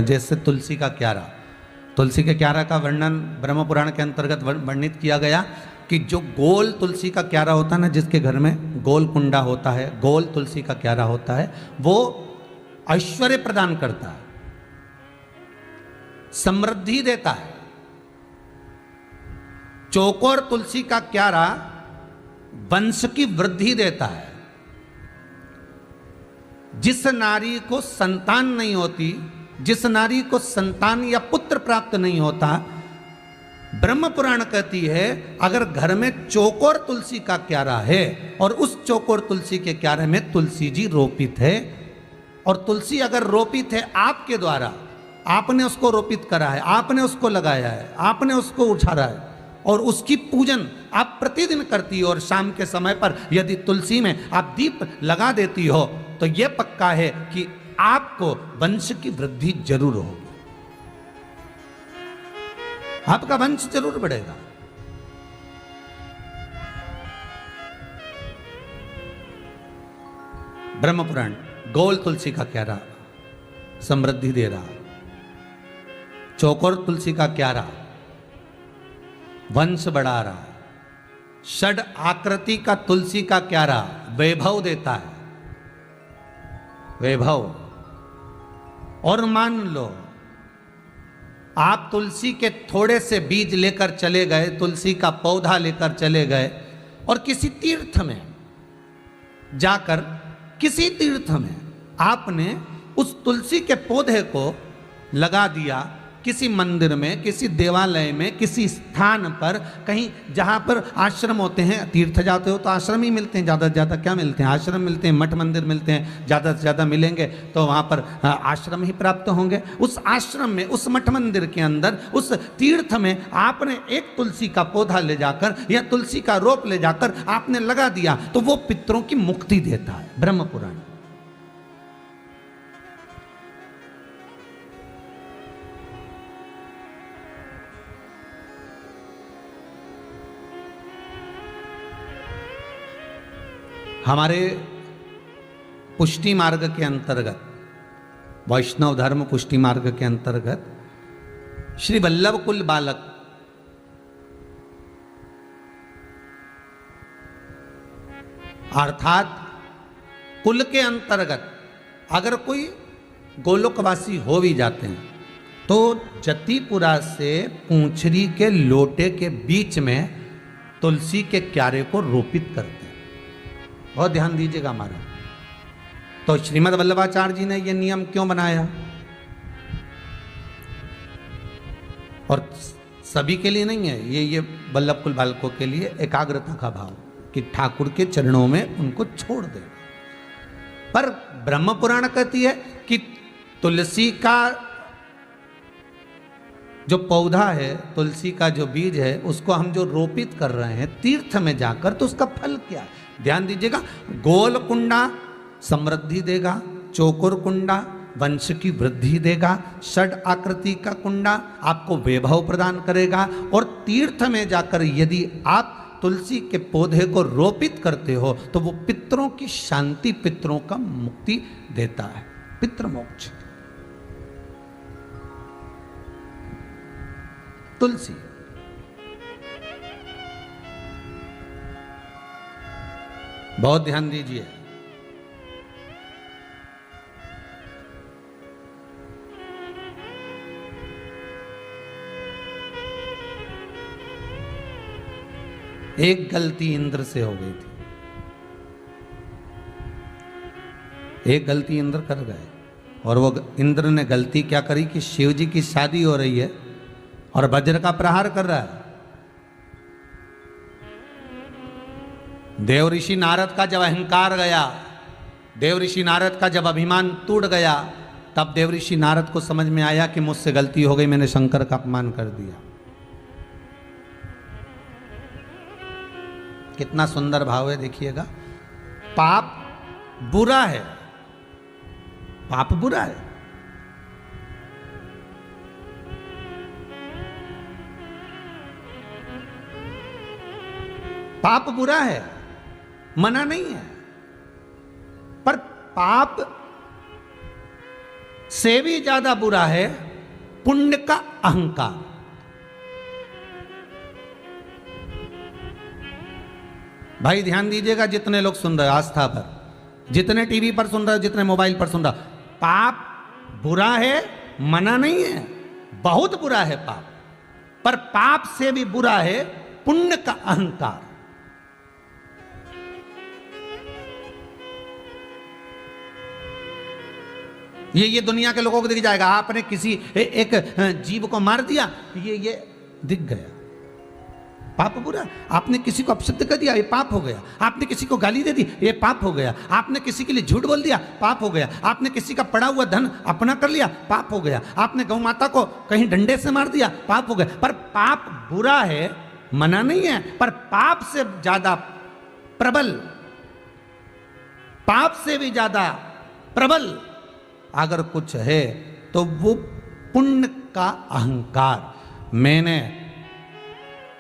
जैसे तुलसी का क्यारा, तुलसी के क्यारा का वर्णन ब्रह्म पुराण के अंतर्गत वर्णित किया गया कि जो गोल तुलसी का क्यारा होता है ना, जिसके घर में गोल कुंडा होता है, गोल तुलसी का क्यारा होता है, वो ऐश्वर्य प्रदान करता है, समृद्धि देता है। चौकोर तुलसी का क्यारा वंश की वृद्धि देता है। जिस नारी को संतान नहीं होती, जिस नारी को संतान या पुत्र प्राप्त नहीं होता, ब्रह्म पुराण कहती है अगर घर में चौकोर तुलसी का क्यारा है और उस चौकोर तुलसी के क्यारे में तुलसी जी रोपित है, और तुलसी अगर रोपित है आपके द्वारा, आपने उसको रोपित करा है, आपने उसको लगाया है, आपने उसको उछारा है, और उसकी पूजन आप प्रतिदिन करती हो, और शाम के समय पर यदि तुलसी में आप दीप लगा देती हो, तो यह पक्का है कि आपको वंश की वृद्धि जरूर होगी, आपका वंश जरूर बढ़ेगा। ब्रह्म पुराण गोल तुलसी का क्यारा समृद्धि दे रहा, चौकोर तुलसी का क्यारा वंश बढ़ा रहा, षड आकृति का तुलसी का क्यारा वैभव देता है, वैभव। और मान लो आप तुलसी के थोड़े से बीज लेकर चले गए, तुलसी का पौधा लेकर चले गए, और किसी तीर्थ में जाकर, किसी तीर्थ में आपने उस तुलसी के पौधे को लगा दिया, किसी मंदिर में, किसी देवालय में, किसी स्थान पर, कहीं जहाँ पर आश्रम होते हैं, तीर्थ जाते हो तो आश्रम ही मिलते हैं, ज़्यादा से ज़्यादा क्या मिलते हैं, आश्रम मिलते हैं, मठ मंदिर मिलते हैं, ज़्यादा से ज़्यादा मिलेंगे तो वहाँ पर आश्रम ही प्राप्त होंगे। उस आश्रम में, उस मठ मंदिर के अंदर, उस तीर्थ में आपने एक तुलसी का पौधा ले जाकर या तुलसी का रोप ले जाकर आपने लगा दिया, तो वो पितरों की मुक्ति देता है। ब्रह्म पुराण हमारे पुष्टि मार्ग के अंतर्गत, वैष्णव धर्म पुष्टि मार्ग के अंतर्गत श्री वल्लभ कुल बालक अर्थात कुल के अंतर्गत अगर कोई गोलोकवासी हो भी जाते हैं तो जतिपुरा से पूंछरी के लोटे के बीच में तुलसी के क्यारे को रोपित करते हैं। बहुत ध्यान दीजिएगा हमारा। तो श्रीमद् वल्लभाचार्य जी ने यह नियम क्यों बनाया, और सभी के लिए नहीं है ये वल्लभ कुल बालकों के लिए एकाग्रता का भाव कि ठाकुर के चरणों में उनको छोड़ दे। पर ब्रह्म पुराण कहती है कि तुलसी का जो पौधा है, तुलसी का जो बीज है, उसको हम जो रोपित कर रहे हैं तीर्थ में जाकर, तो उसका फल क्या है? ध्यान दीजिएगा, गोल कुंडा समृद्धि देगा, चौकोर कुंडा वंश की वृद्धि देगा, षड आकृति का कुंडा आपको वैभव प्रदान करेगा, और तीर्थ में जाकर यदि आप तुलसी के पौधे को रोपित करते हो तो वो पितरों की शांति, पितरों का मुक्ति देता है, पितृ मोक्ष। तुलसी बहुत ध्यान दीजिए। एक गलती इंद्र से हो गई थी, एक गलती इंद्र कर गए, और वो इंद्र ने गलती क्या करी कि शिव जी की शादी हो रही है और वज्र का प्रहार कर रहा है। देव ऋषि नारद का जब अहंकार गया, देव ऋषि नारद का जब अभिमान टूट गया, तब देव ऋषि नारद को समझ में आया कि मुझसे गलती हो गई, मैंने शंकर का अपमान कर दिया। कितना सुंदर भाव है, देखिएगा। पाप बुरा है, पाप बुरा है, पाप बुरा है, मना नहीं है, पर पाप से भी ज्यादा बुरा है पुण्य का अहंकार। भाई ध्यान दीजिएगा, जितने लोग सुन रहे हो आस्था पर, जितने टीवी पर सुन रहे हो, जितने मोबाइल पर सुन रहे हो, पाप बुरा है, मना नहीं है, बहुत बुरा है पाप, पर पाप से भी बुरा है पुण्य का अहंकार। ये दुनिया के लोगों को दिख जाएगा। आपने किसी एक जीव को मार दिया, ये दिख गया, पाप बुरा। आपने किसी को अपशब्द कर दिया, ये पाप हो गया। आपने किसी को गाली दे दी, ये पाप हो गया। आपने किसी के लिए झूठ बोल दिया, पाप हो गया। आपने किसी का पड़ा हुआ धन अपना कर लिया, पाप हो गया। आपने गौ माता को कहीं डंडे से मार दिया, पाप हो गया। पर पाप बुरा है, मना नहीं है, पर पाप से ज्यादा प्रबल, पाप से भी ज्यादा प्रबल अगर कुछ है तो वो पुण्य का अहंकार। मैंने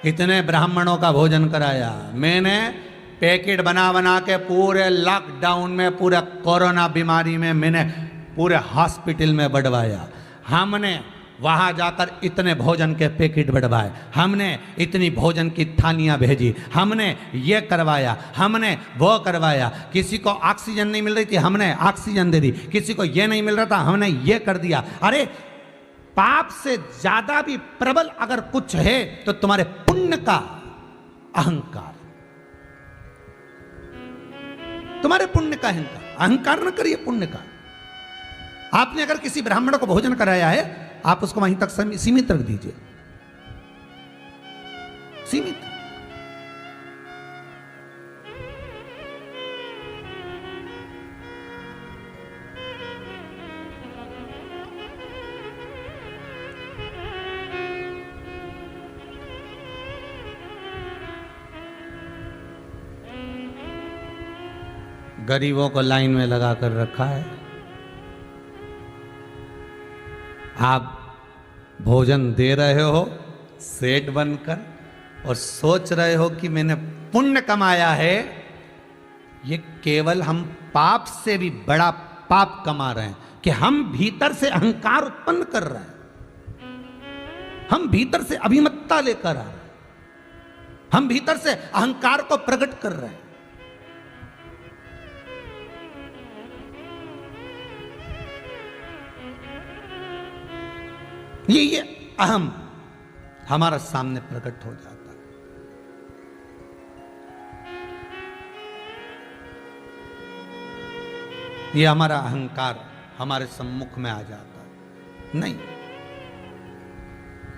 कितने ब्राह्मणों का भोजन कराया, मैंने पैकेट बना बना के पूरे लॉकडाउन में, पूरे कोरोना बीमारी में मैंने पूरे हॉस्पिटल में बढ़वाया। हमने वहां जाकर इतने भोजन के पैकेट बढ़वाए, हमने इतनी भोजन की थालियां भेजी, हमने ये करवाया, हमने वो करवाया। किसी को ऑक्सीजन नहीं मिल रही थी, हमने ऑक्सीजन दे दी। किसी को ये नहीं मिल रहा था, हमने ये कर दिया। अरे पाप से ज्यादा भी प्रबल अगर कुछ है तो तुम्हारे पुण्य का अहंकार, तुम्हारे पुण्य का अहंकार। अहंकार न करिए पुण्य का। आपने अगर किसी ब्राह्मण को भोजन कराया है, आप उसको वहीं तक सीमित रख दीजिए, सीमित। गरीबों को लाइन में लगा कर रखा है। आप भोजन दे रहे हो सेठ बनकर और सोच रहे हो कि मैंने पुण्य कमाया है। ये केवल हम पाप से भी बड़ा पाप कमा रहे हैं कि हम भीतर से अहंकार उत्पन्न कर रहे हैं, हम भीतर से अभिमत्ता लेकर आ रहे हैं, हम भीतर से अहंकार को प्रकट कर रहे हैं। ये अहम हमारा सामने प्रकट हो जाता है। ये हमारा अहंकार हमारे सम्मुख में आ जाता है। नहीं,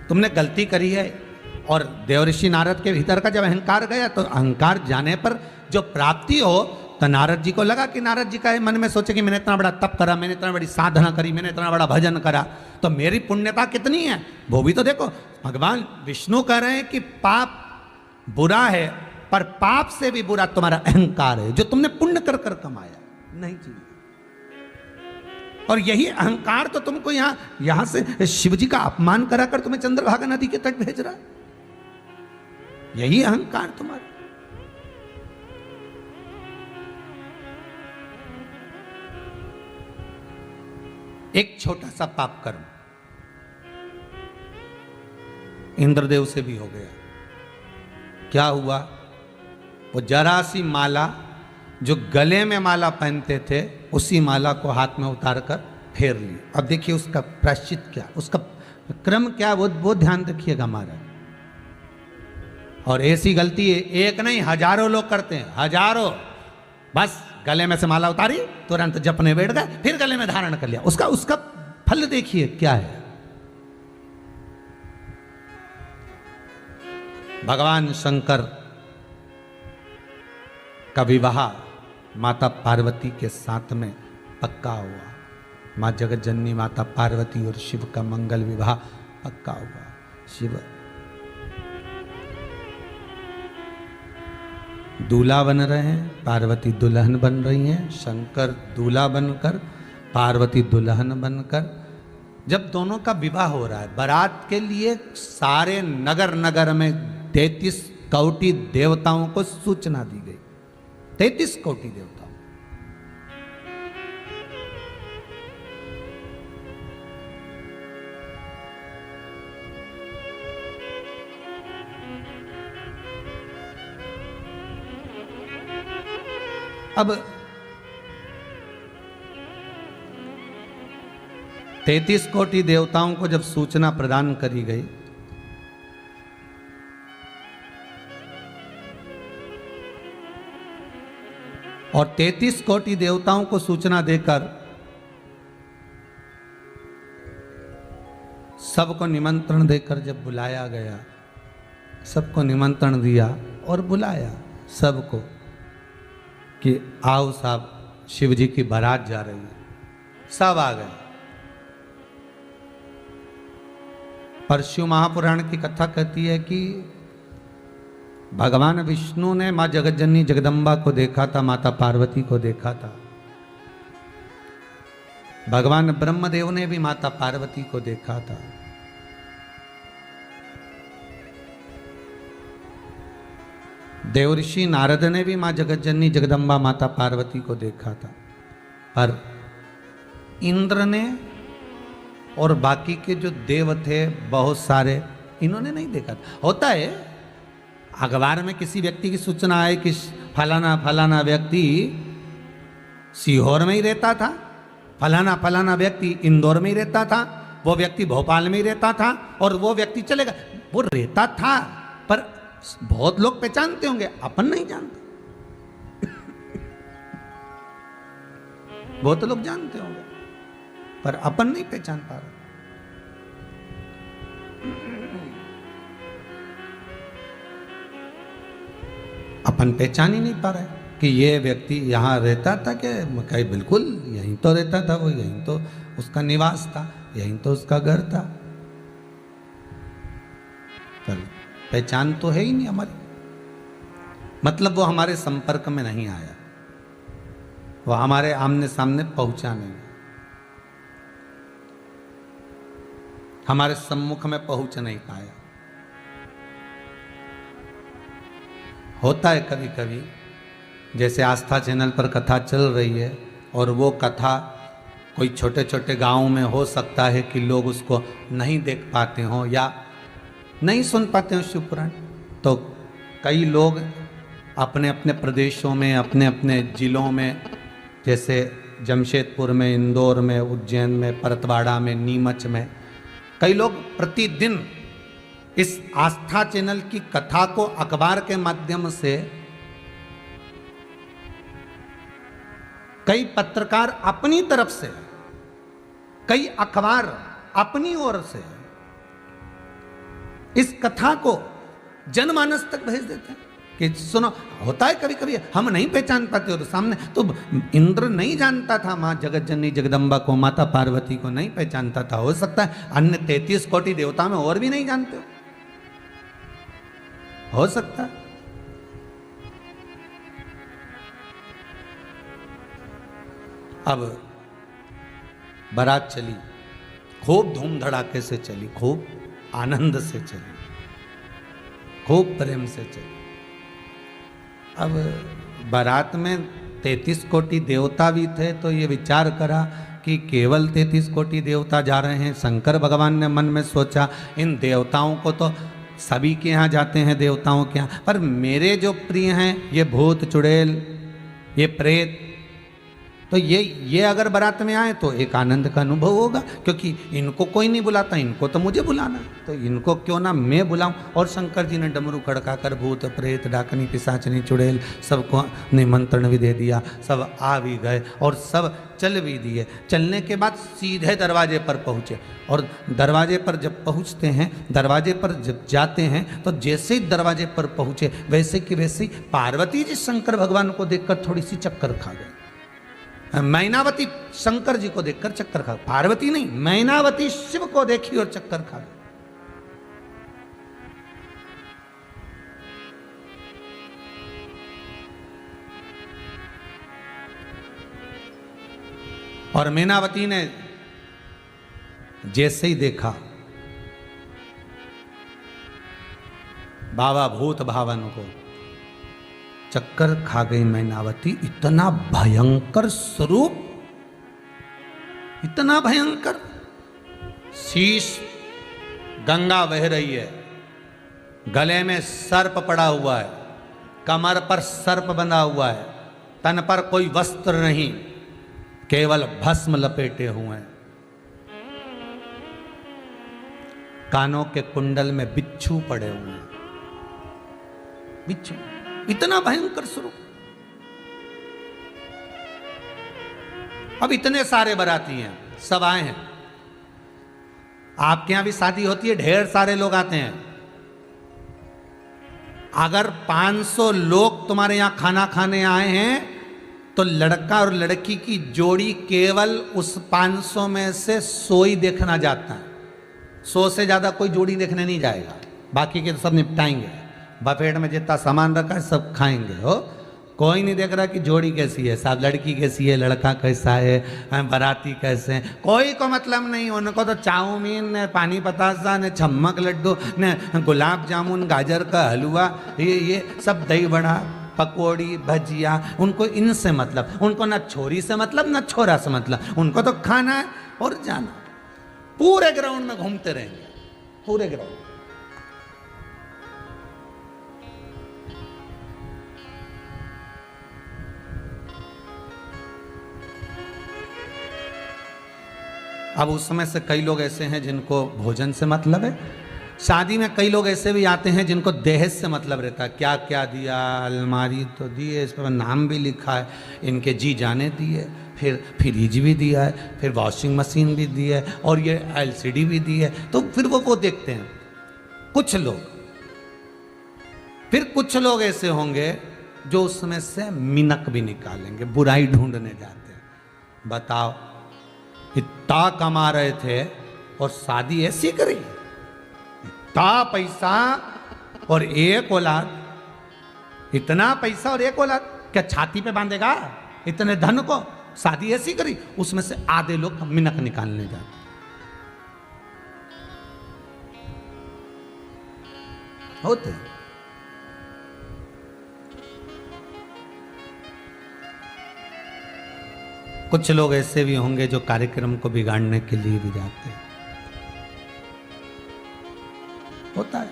तुमने गलती करी है। और देवऋषि नारद के भीतर का जब अहंकार गया तो अहंकार जाने पर जो प्राप्ति हो, तो नारद जी को लगा कि नारद जी का मन में सोचे कि मैंने इतना बड़ा तप करा, मैंने इतना बड़ी साधना करी, मैंने इतना बड़ा भजन करा, तो मेरी पुण्यता कितनी है वो भी तो देखो। भगवान विष्णु कह रहे हैं कि पाप बुरा है, पर पाप से भी बुरा तुम्हारा अहंकार है जो तुमने पुण्य कर कर कमाया। नहीं जी, और यही अहंकार तो तुमको यहां से शिव जी का अपमान कराकर तुम्हें चंद्रभागा नदी के तट भेज रहा। यही अहंकार तुम्हारा। एक छोटा सा पाप कर्म इंद्रदेव से भी हो गया। क्या हुआ? वो जरा सी माला जो गले में माला पहनते थे, उसी माला को हाथ में उतार कर फेर ली। अब देखिए उसका प्रायश्चित क्या, उसका क्रम क्या, वो ध्यान रखिएगा हमारा। और ऐसी गलती एक नहीं हजारों लोग करते हैं, हजारों। बस गले में से माला उतारी, तुरंत जपने बैठ गए, फिर गले में धारण कर लिया। उसका फल देखिए क्या है। भगवान शंकर का विवाह माता पार्वती के साथ में पक्का हुआ। मां जगत जननी माता पार्वती और शिव का मंगल विवाह पक्का हुआ। शिव दूल्हा बन रहे हैं, पार्वती दुल्हन बन रही हैं। शंकर दूल्हा बनकर, पार्वती दुल्हन बनकर जब दोनों का विवाह हो रहा है, बारात के लिए सारे नगर नगर में 33 कोटि देवताओं को सूचना दी गई। 33 कोटि देवताओं। अब 33 कोटि देवताओं को जब सूचना प्रदान करी गई, और 33 कोटि देवताओं को सूचना देकर सबको निमंत्रण देकर जब बुलाया गया, सबको निमंत्रण दिया और बुलाया सबको कि आओ साहब, शिव जी की बारात जा रही है। सब आ गए। पर शिव महापुराण की कथा कहती है कि भगवान विष्णु ने मां जगतजननी जगदम्बा को देखा था, माता पार्वती को देखा था। भगवान ब्रह्मदेव ने भी माता पार्वती को देखा था। देवऋषि नारद ने भी मां जगतजननी जगदम्बा माता पार्वती को देखा था। पर इंद्र ने और बाकी के जो देव थे बहुत सारे, इन्होंने नहीं देखा था। होता है अखबार में किसी व्यक्ति की सूचना आए कि फलाना फलाना व्यक्ति सीहोर में ही रहता था, फलाना फलाना व्यक्ति इंदौर में ही रहता था, वो व्यक्ति भोपाल में ही रहता था, और वो व्यक्ति चलेगा। वो रहता था पर बहुत लोग पहचानते होंगे, अपन नहीं जानते। बहुत लोग जानते होंगे पर अपन नहीं पहचान पा रहे। अपन पहचान ही नहीं पा रहे कि ये व्यक्ति यहां रहता था कि कहीं, बिल्कुल यहीं तो रहता था, वो यहीं तो उसका निवास था, यहीं तो उसका घर था। पर पहचान तो है ही नहीं हमारी, मतलब वो हमारे संपर्क में नहीं आया, वो हमारे आमने सामने पहुंचा नहीं, हमारे सम्मुख में पहुंच नहीं पाया। होता है कभी कभी, जैसे आस्था चैनल पर कथा चल रही है और वो कथा कोई छोटे छोटे गांव में हो सकता है कि लोग उसको नहीं देख पाते हों या नहीं सुन पाते हो शिव पुराण, तो कई लोग अपने अपने प्रदेशों में, अपने अपने जिलों में, जैसे जमशेदपुर में, इंदौर में, उज्जैन में, परतवाड़ा में, नीमच में, कई लोग प्रतिदिन इस आस्था चैनल की कथा को अखबार के माध्यम से, कई पत्रकार अपनी तरफ से, कई अखबार अपनी ओर से इस कथा को जनमानस तक भेज देते हैं कि सुनो। होता है कभी कभी हम नहीं पहचान पाते हो तो सामने, तो इंद्र नहीं जानता था मां जगतजननी जगदम्बा को, माता पार्वती को नहीं पहचानता था। हो सकता है अन्य 33 कोटि देवता में और भी नहीं जानते हो सकता है। अब बारात चली, खूब धूम धड़ाके से चली, खूब आनंद से चली, खूब प्रेम से चली। अब बारात में 33 कोटि देवता भी थे, तो ये विचार करा कि केवल 33 कोटि देवता जा रहे हैं। शंकर भगवान ने मन में सोचा, इन देवताओं को तो सभी के यहाँ जाते हैं, देवताओं के यहाँ, पर मेरे जो प्रिय हैं ये भूत चुड़ैल, ये प्रेत, तो ये अगर बारात में आए तो एक आनंद का अनुभव होगा, क्योंकि इनको कोई नहीं बुलाता, इनको तो मुझे बुलाना, तो इनको क्यों ना मैं बुलाऊं। और शंकर जी ने डमरू खड़काकर भूत प्रेत डाकनी पिशाचनी चुड़ैल सबको निमंत्रण भी दे दिया। सब आ भी गए और सब चल भी दिए। चलने के बाद सीधे दरवाजे पर पहुँचे, और दरवाजे पर जब पहुँचते हैं, दरवाजे पर जब जाते हैं, तो जैसे ही दरवाजे पर पहुँचे वैसे कि वैसे ही पार्वती जी शंकर भगवान को देखकर थोड़ी सी चक्कर खा गए। मैनावती शंकर जी को देखकर चक्कर खा, पार्वती नहीं, मैनावती शिव को देखी और चक्कर खा गई। और मैनावती ने जैसे ही देखा बाबा भूत भावन को, चक्कर खा गई मैनावती। इतना भयंकर स्वरूप, इतना भयंकर, शीश गंगा बह रही है, गले में सर्प पड़ा हुआ है, कमर पर सर्प बंधा हुआ है, तन पर कोई वस्त्र नहीं, केवल भस्म लपेटे हुए हैं। कानों के कुंडल में बिच्छू पड़े हुए हैं, बिच्छू, इतना भयंकर स्वरूप। अब इतने सारे बाराती हैं, सब आए हैं। आपके यहां भी शादी होती है, ढेर सारे लोग आते हैं। अगर 500 लोग तुम्हारे यहां खाना खाने आए हैं तो लड़का और लड़की की जोड़ी केवल उस 500 में से 100 ही देखना जाता है। 100 से ज्यादा कोई जोड़ी देखने नहीं जाएगा, बाकी के तो सब निपटाएंगे। बफेट में जितना सामान रखा है सब खाएंगे। हो, कोई नहीं देख रहा कि जोड़ी कैसी है, साहब लड़की कैसी है, लड़का कैसा है, बाराती कैसे हैं, कोई को मतलब नहीं। उनको तो चाउमीन ने पानी पतासा ने छम्मक लड्डू ने गुलाब जामुन गाजर का हलवा ये सब दही बड़ा पकौड़ी भजिया, उनको इनसे मतलब। उनको ना छोरी से मतलब ना छोरा से मतलब, उनको तो खाना है और जाना। पूरे ग्राउंड में घूमते रहेंगे, पूरे ग्राउंड। अब उस समय से कई लोग ऐसे हैं जिनको भोजन से मतलब है। शादी में कई लोग ऐसे भी आते हैं जिनको दहेज से मतलब रहता है। क्या क्या दिया, अलमारी तो दी है, इस पर नाम भी लिखा है, इनके जी जाने दिए, फिर फ्रिज भी दिया है, फिर वॉशिंग मशीन भी दी है, और ये एलसीडी भी दी है। तो फिर वो देखते हैं कुछ लोग। फिर कुछ लोग ऐसे होंगे जो उसमें से मिनक भी निकालेंगे, बुराई ढूंढने जाते हैं। बताओ, इतना कमा रहे थे और शादी ऐसी करी, इतना पैसा और एक औलाद, इतना पैसा और एक औलाद, क्या छाती पे बांधेगा इतने धन को? शादी ऐसी करी। उसमें से आधे लोग मिनक निकालने जाते। होते हैं। कुछ लोग ऐसे भी होंगे जो कार्यक्रम को बिगाड़ने के लिए भी जाते हैं। होता है।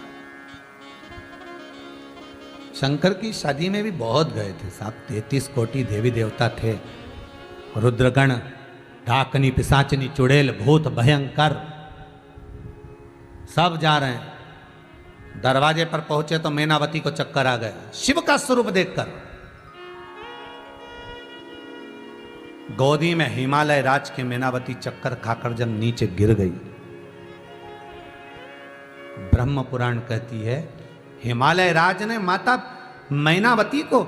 शंकर की शादी में भी बहुत गए थे साहब। 33 कोटि देवी देवता थे, रुद्रगण, डाकनी, पिशाचनी, चुड़ैल, भूत भयंकर, सब जा रहे हैं। दरवाजे पर पहुंचे तो मैनावती को चक्कर आ गया शिव का स्वरूप देखकर। गोदी में हिमालय राज के मैनावती चक्कर खाकर जब नीचे गिर गई, ब्रह्म पुराण कहती है हिमालय राज ने माता मैनावती को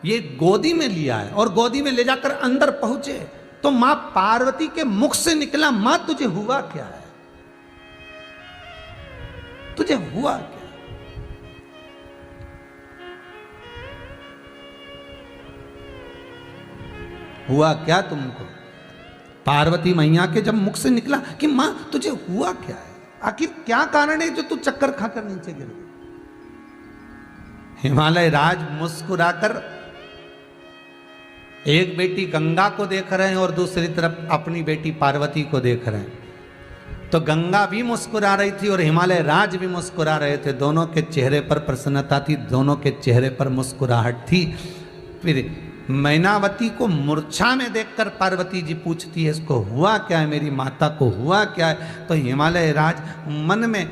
ये गोदी में लिया है, और गोदी में ले जाकर अंदर पहुंचे तो मां पार्वती के मुख से निकला, मां तुझे हुआ क्या है, तुझे हुआ क्या? हुआ क्या तुमको? पार्वती मैया के जब मुख से निकला कि मां तुझे हुआ क्या है, आखिर क्या कारण है जो तू चक्कर खाकर नीचे गिर गई? हिमालय राज मुस्कुराकर एक बेटी गंगा को देख रहे हैं और दूसरी तरफ अपनी बेटी पार्वती को देख रहे हैं। तो गंगा भी मुस्कुरा रही थी और हिमालय राज भी मुस्कुरा रहे थे। दोनों के चेहरे पर प्रसन्नता थी, दोनों के चेहरे पर मुस्कुराहट थी। फिर मैनावती को मूर्छा में देखकर पार्वती जी पूछती है, इसको हुआ क्या है, मेरी माता को हुआ क्या है? तो हिमालय राज मन में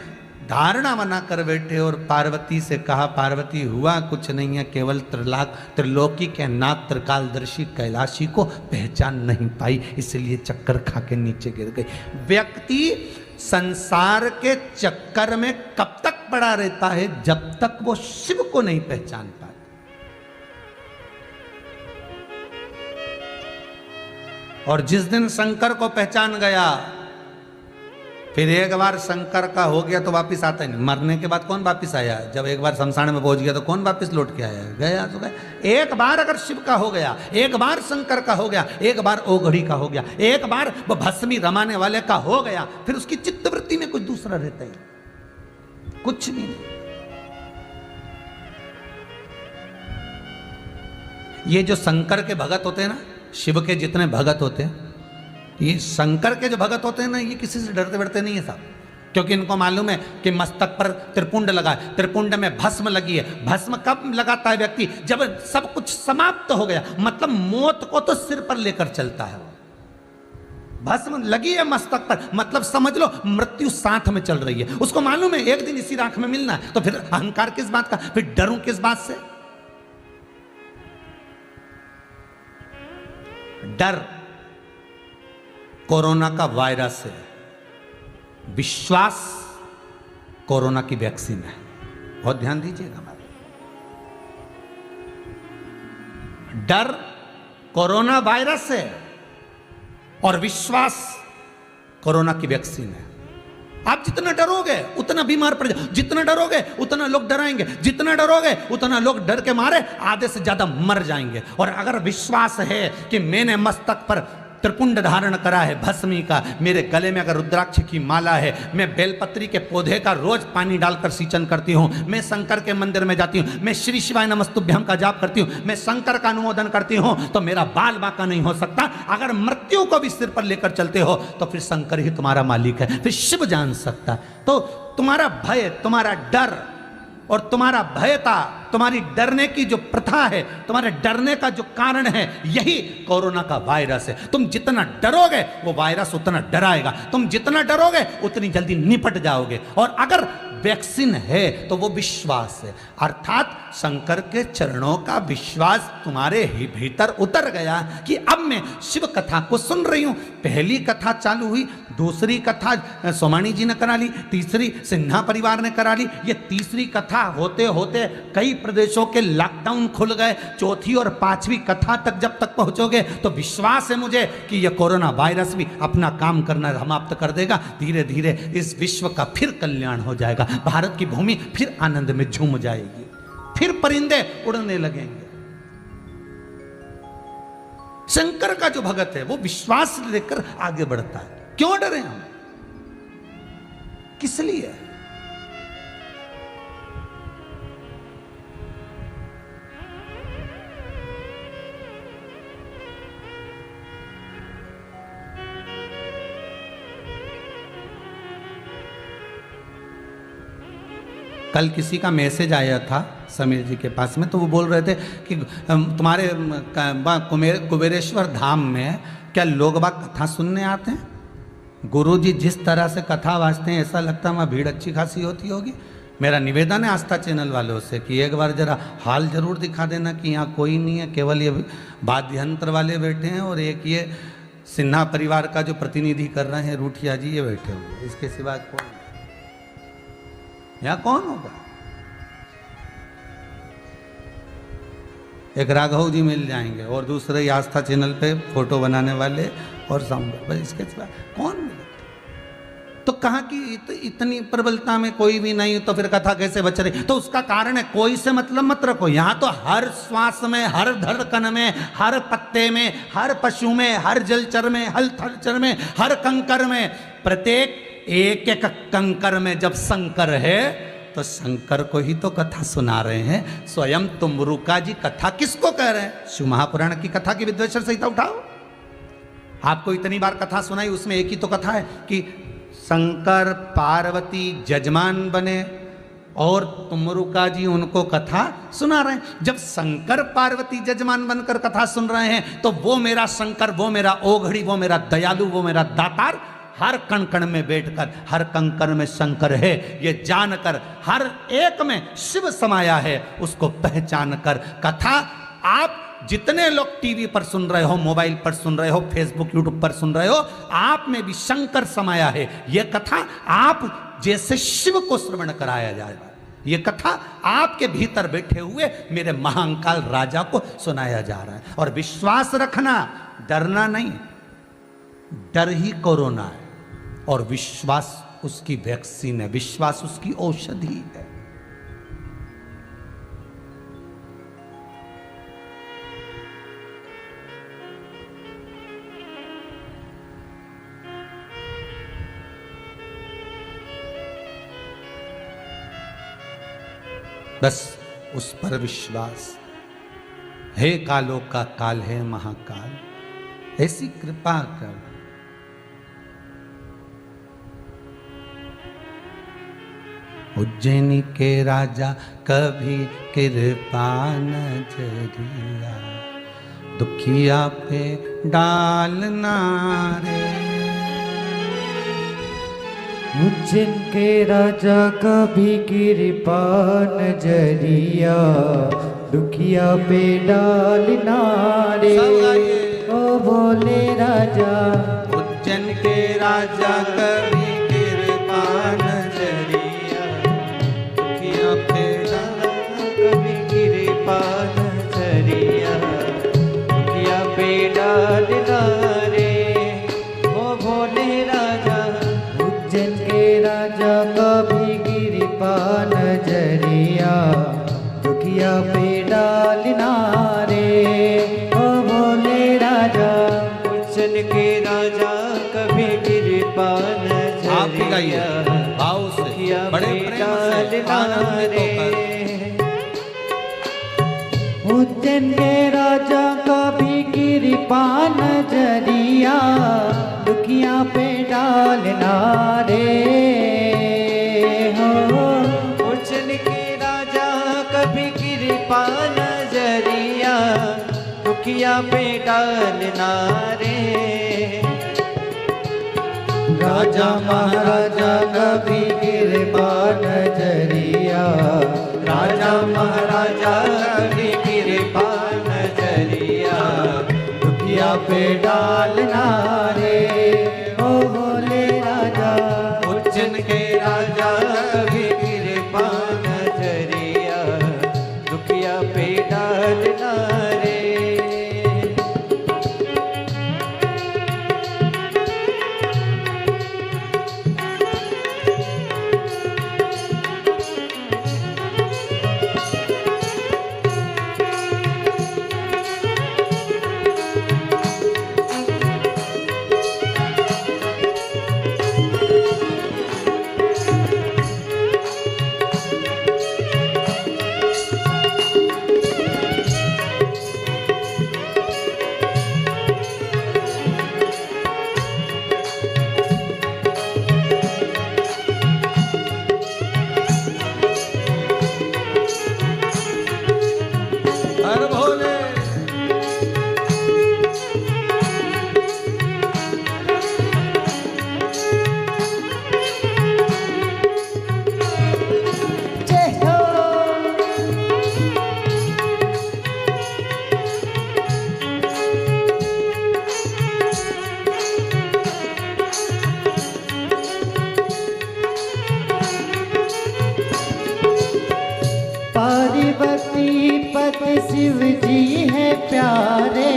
धारणा बनाकर बैठे और पार्वती से कहा, पार्वती हुआ कुछ नहीं है, केवल त्रिलोकी के नाथ त्रिकालदर्शी कैलाशी को पहचान नहीं पाई, इसलिए चक्कर खा के नीचे गिर गई। व्यक्ति संसार के चक्कर में कब तक पड़ा रहता है? जब तक वो शिव को नहीं पहचान पाता। और जिस दिन शंकर को पहचान गया, फिर एक बार शंकर का हो गया तो वापिस आता नहीं। मरने के बाद कौन वापिस आया? जब एक बार शमशान में पहुंच गया तो कौन वापिस लौट के आया? गया तो गया। एक बार अगर शिव का हो गया, एक बार शंकर का हो गया, एक बार ओघड़ी का हो गया, एक बार वो भस्मी रमाने वाले का हो गया, फिर उसकी चित्तवृत्ति में कुछ दूसरा रहता है, कुछ भी नहीं। ये जो शंकर के भगत होते हैं ना, शिव के जितने भगत होते हैं, ये शंकर के जो भगत होते हैं ना, ये किसी से डरते बढ़ते नहीं है साहब। क्योंकि इनको मालूम है कि मस्तक पर त्रिपुंड लगा है, त्रिपुंड में भस्म लगी है। भस्म कब लगाता है व्यक्ति? जब सब कुछ समाप्त हो गया, मतलब मौत को तो सिर पर लेकर चलता है। भस्म लगी है मस्तक पर, मतलब समझ लो मृत्यु साथ में चल रही है। उसको मालूम है एक दिन इसी राख में मिलना है, तो फिर अहंकार किस बात का, फिर डरूं किस बात से? डर कोरोना का वायरस है, विश्वास कोरोना की वैक्सीन है। बहुत ध्यान दीजिएगा हमारे। डर कोरोना वायरस है और विश्वास कोरोना की वैक्सीन है। आप जितना डरोगे उतना बीमार पड़ जाओ, जितना डरोगे उतना लोग डराएंगे, जितना डरोगे उतना लोग डर के मारे आधे से ज्यादा मर जाएंगे। और अगर विश्वास है कि मैंने मस्तक पर त्रिपुंड धारण करा है भस्मी का, मेरे गले में अगर रुद्राक्ष की माला है, मैं बेलपत्री के पौधे का रोज पानी डालकर सिंचन करती हूँ, मैं शंकर के मंदिर में जाती हूँ, मैं श्री शिवाय नमस्तुभ्यम का जाप करती हूँ, मैं शंकर का अनुमोदन करती हूँ, तो मेरा बाल बाका नहीं हो सकता। अगर मृत्यु को भी सिर पर लेकर चलते हो तो फिर शंकर ही तुम्हारा मालिक है, फिर शिव जान सकता। तो तुम्हारा भय, तुम्हारा डर और तुम्हारा भयता, तुम्हारी डरने की जो प्रथा है, तुम्हारे डरने का जो कारण है, यही कोरोना का वायरस है। तुम जितना डरोगे वो वायरस उतना डराएगा, तुम जितना डरोगे उतनी जल्दी निपट जाओगे। और अगर वैक्सीन है तो वो विश्वास है, अर्थात शंकर के चरणों का विश्वास तुम्हारे ही भीतर उतर गया कि अब मैं शिव कथा को सुन रही हूं। पहली कथा चालू हुई, दूसरी कथा सोमानी जी ने करा ली, तीसरी सिन्हा परिवार ने करा ली, ये तीसरी कथा होते होते कई प्रदेशों के लॉकडाउन खुल गए। चौथी और पांचवी कथा तक जब तक पहुंचोगे तो विश्वास है मुझे कि यह कोरोना वायरस भी अपना काम करना समाप्त कर देगा। धीरे धीरे इस विश्व का फिर कल्याण हो जाएगा, भारत की भूमि फिर आनंद में झूम जाएगी, फिर परिंदे उड़ने लगेंगे। शंकर का जो भगत है वो विश्वास लेकर आगे बढ़ता है। क्यों डरे हम? किस लिए? कल किसी का मैसेज आया था समीर जी के पास में, तो वो बोल रहे थे कि तुम्हारे कुबेरेश्वर धाम में क्या लोग बाग कथा सुनने आते हैं? गुरु जी जिस तरह से कथा वाचते हैं ऐसा लगता है वहाँ भीड़ अच्छी खासी होती होगी। मेरा निवेदन है आस्था चैनल वालों से कि एक बार जरा हाल जरूर दिखा देना कि यहाँ कोई नहीं है, केवल ये वाद्य यंत्र वाले बैठे हैं और एक ये सिन्हा परिवार का जो प्रतिनिधि कर रहे हैं रूठिया जी, ये बैठे हुए, इसके सिवा कौन यहाँ कौन होगा? एक राघव जी मिल जाएंगे और दूसरे आस्था चैनल पे फोटो बनाने वाले और साउंड, बस इसके सिवा कौन मिलेगा? तो कहा कि इतनी प्रबलता में कोई भी नहीं तो फिर कथा कैसे बच रही? तो उसका कारण है कोई से मतलब मत रखो। यहाँ तो हर श्वास में, हर धड़कन में, हर पत्ते में, हर पशु में, हर जलचर में, हर थलचर में, हर कंकर में, प्रत्येक एक एक कंकर में जब शंकर है तो शंकर को ही तो कथा सुना रहे हैं। स्वयं तुमरुका जी कथा किसको कह रहे हैं? शिव महापुराण की कथा की विद्वेश्वर संहिता उठाओ। आपको इतनी बार कथा सुनाई, उसमें एक ही तो कथा है कि शंकर पार्वती जजमान बने और तुमरुका जी उनको कथा सुना रहे हैं। जब शंकर पार्वती जजमान बनकर कथा सुन रहे हैं तो वो मेरा शंकर, वो मेरा ओघड़ी, वो मेरा दयालु, वो मेरा दातार हर कण कण में बैठकर, हर कंकर में शंकर है ये जानकर, हर एक में शिव समाया है उसको पहचान कर कथा आप जितने लोग टीवी पर सुन रहे हो, मोबाइल पर सुन रहे हो, फेसबुक यूट्यूब पर सुन रहे हो, आप में भी शंकर समाया है। यह कथा आप जैसे शिव को श्रवण कराया जाएगा। ये कथा आपके भीतर बैठे हुए मेरे महाकाल राजा को सुनाया जा रहा है। और विश्वास रखना, डरना नहीं। डर ही कोरोना है और विश्वास उसकी वैक्सीन है, विश्वास उसकी औषधि है। बस उस पर विश्वास है। कालों का काल है महाकाल, ऐसी कृपा कर। उज्जैनी के राजा कभी कृपा नजरिया दुखिया पे डालना रे। उज्जैन के राजा कभी कृपा नजरिया दुखिया पे डालना रे। ओ भोले राजा उज्जैन के राजा कभी कृपा नजरिया दुखिया पे कभी कृपा नजरिया दुखिया पे डालना रे। ओ भोले राजा उज्जैन के राजा कभी कृपा नजरिया दुखिया पे डालना रे। ओ भोले राजा उज्जैन के राजा कभी कृपा आप भी गाइए नजरिया भाव से बड़े प्रेम से आनंदित होकर। उज्जैन के राजा कभी कृपा नजरिया दुखिया पे डालना रे। हो उज्जैन के राजा कभी कृपा नजरिया दुखिया पे डालना रे। राजा महाराजा कभी कृपा नजरिया राजा महाराजा कभी कृपा नजरिया दुखिया पे डालना रे। ओ भोले राजा उज्जैन के राजा कभी कृपा नजरिया दुखिया पे डालना रे। हर भोले जय हो पार्वती पति शिव जी है प्यारे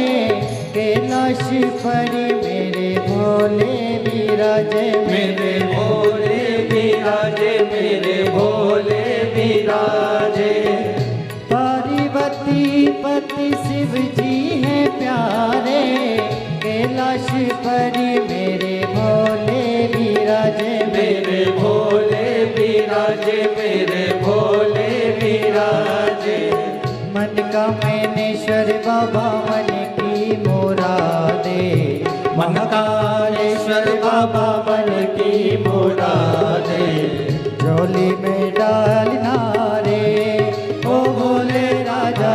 कैलाश परी मेरे भोले विराजे मेरे भोले विराजे मेरे भोले विराजे। पार्वती पति शिव जी है प्यारे कैलाश परी मेरे भोले विराजे मेरे भोले विराजे मेरे भोले विराजे। मन का मैनेश्वर बाबा मन की मुरादे मन कालेश्वर बाबा मन की मुरादे झोली में डालना रे। ओ भोले राजा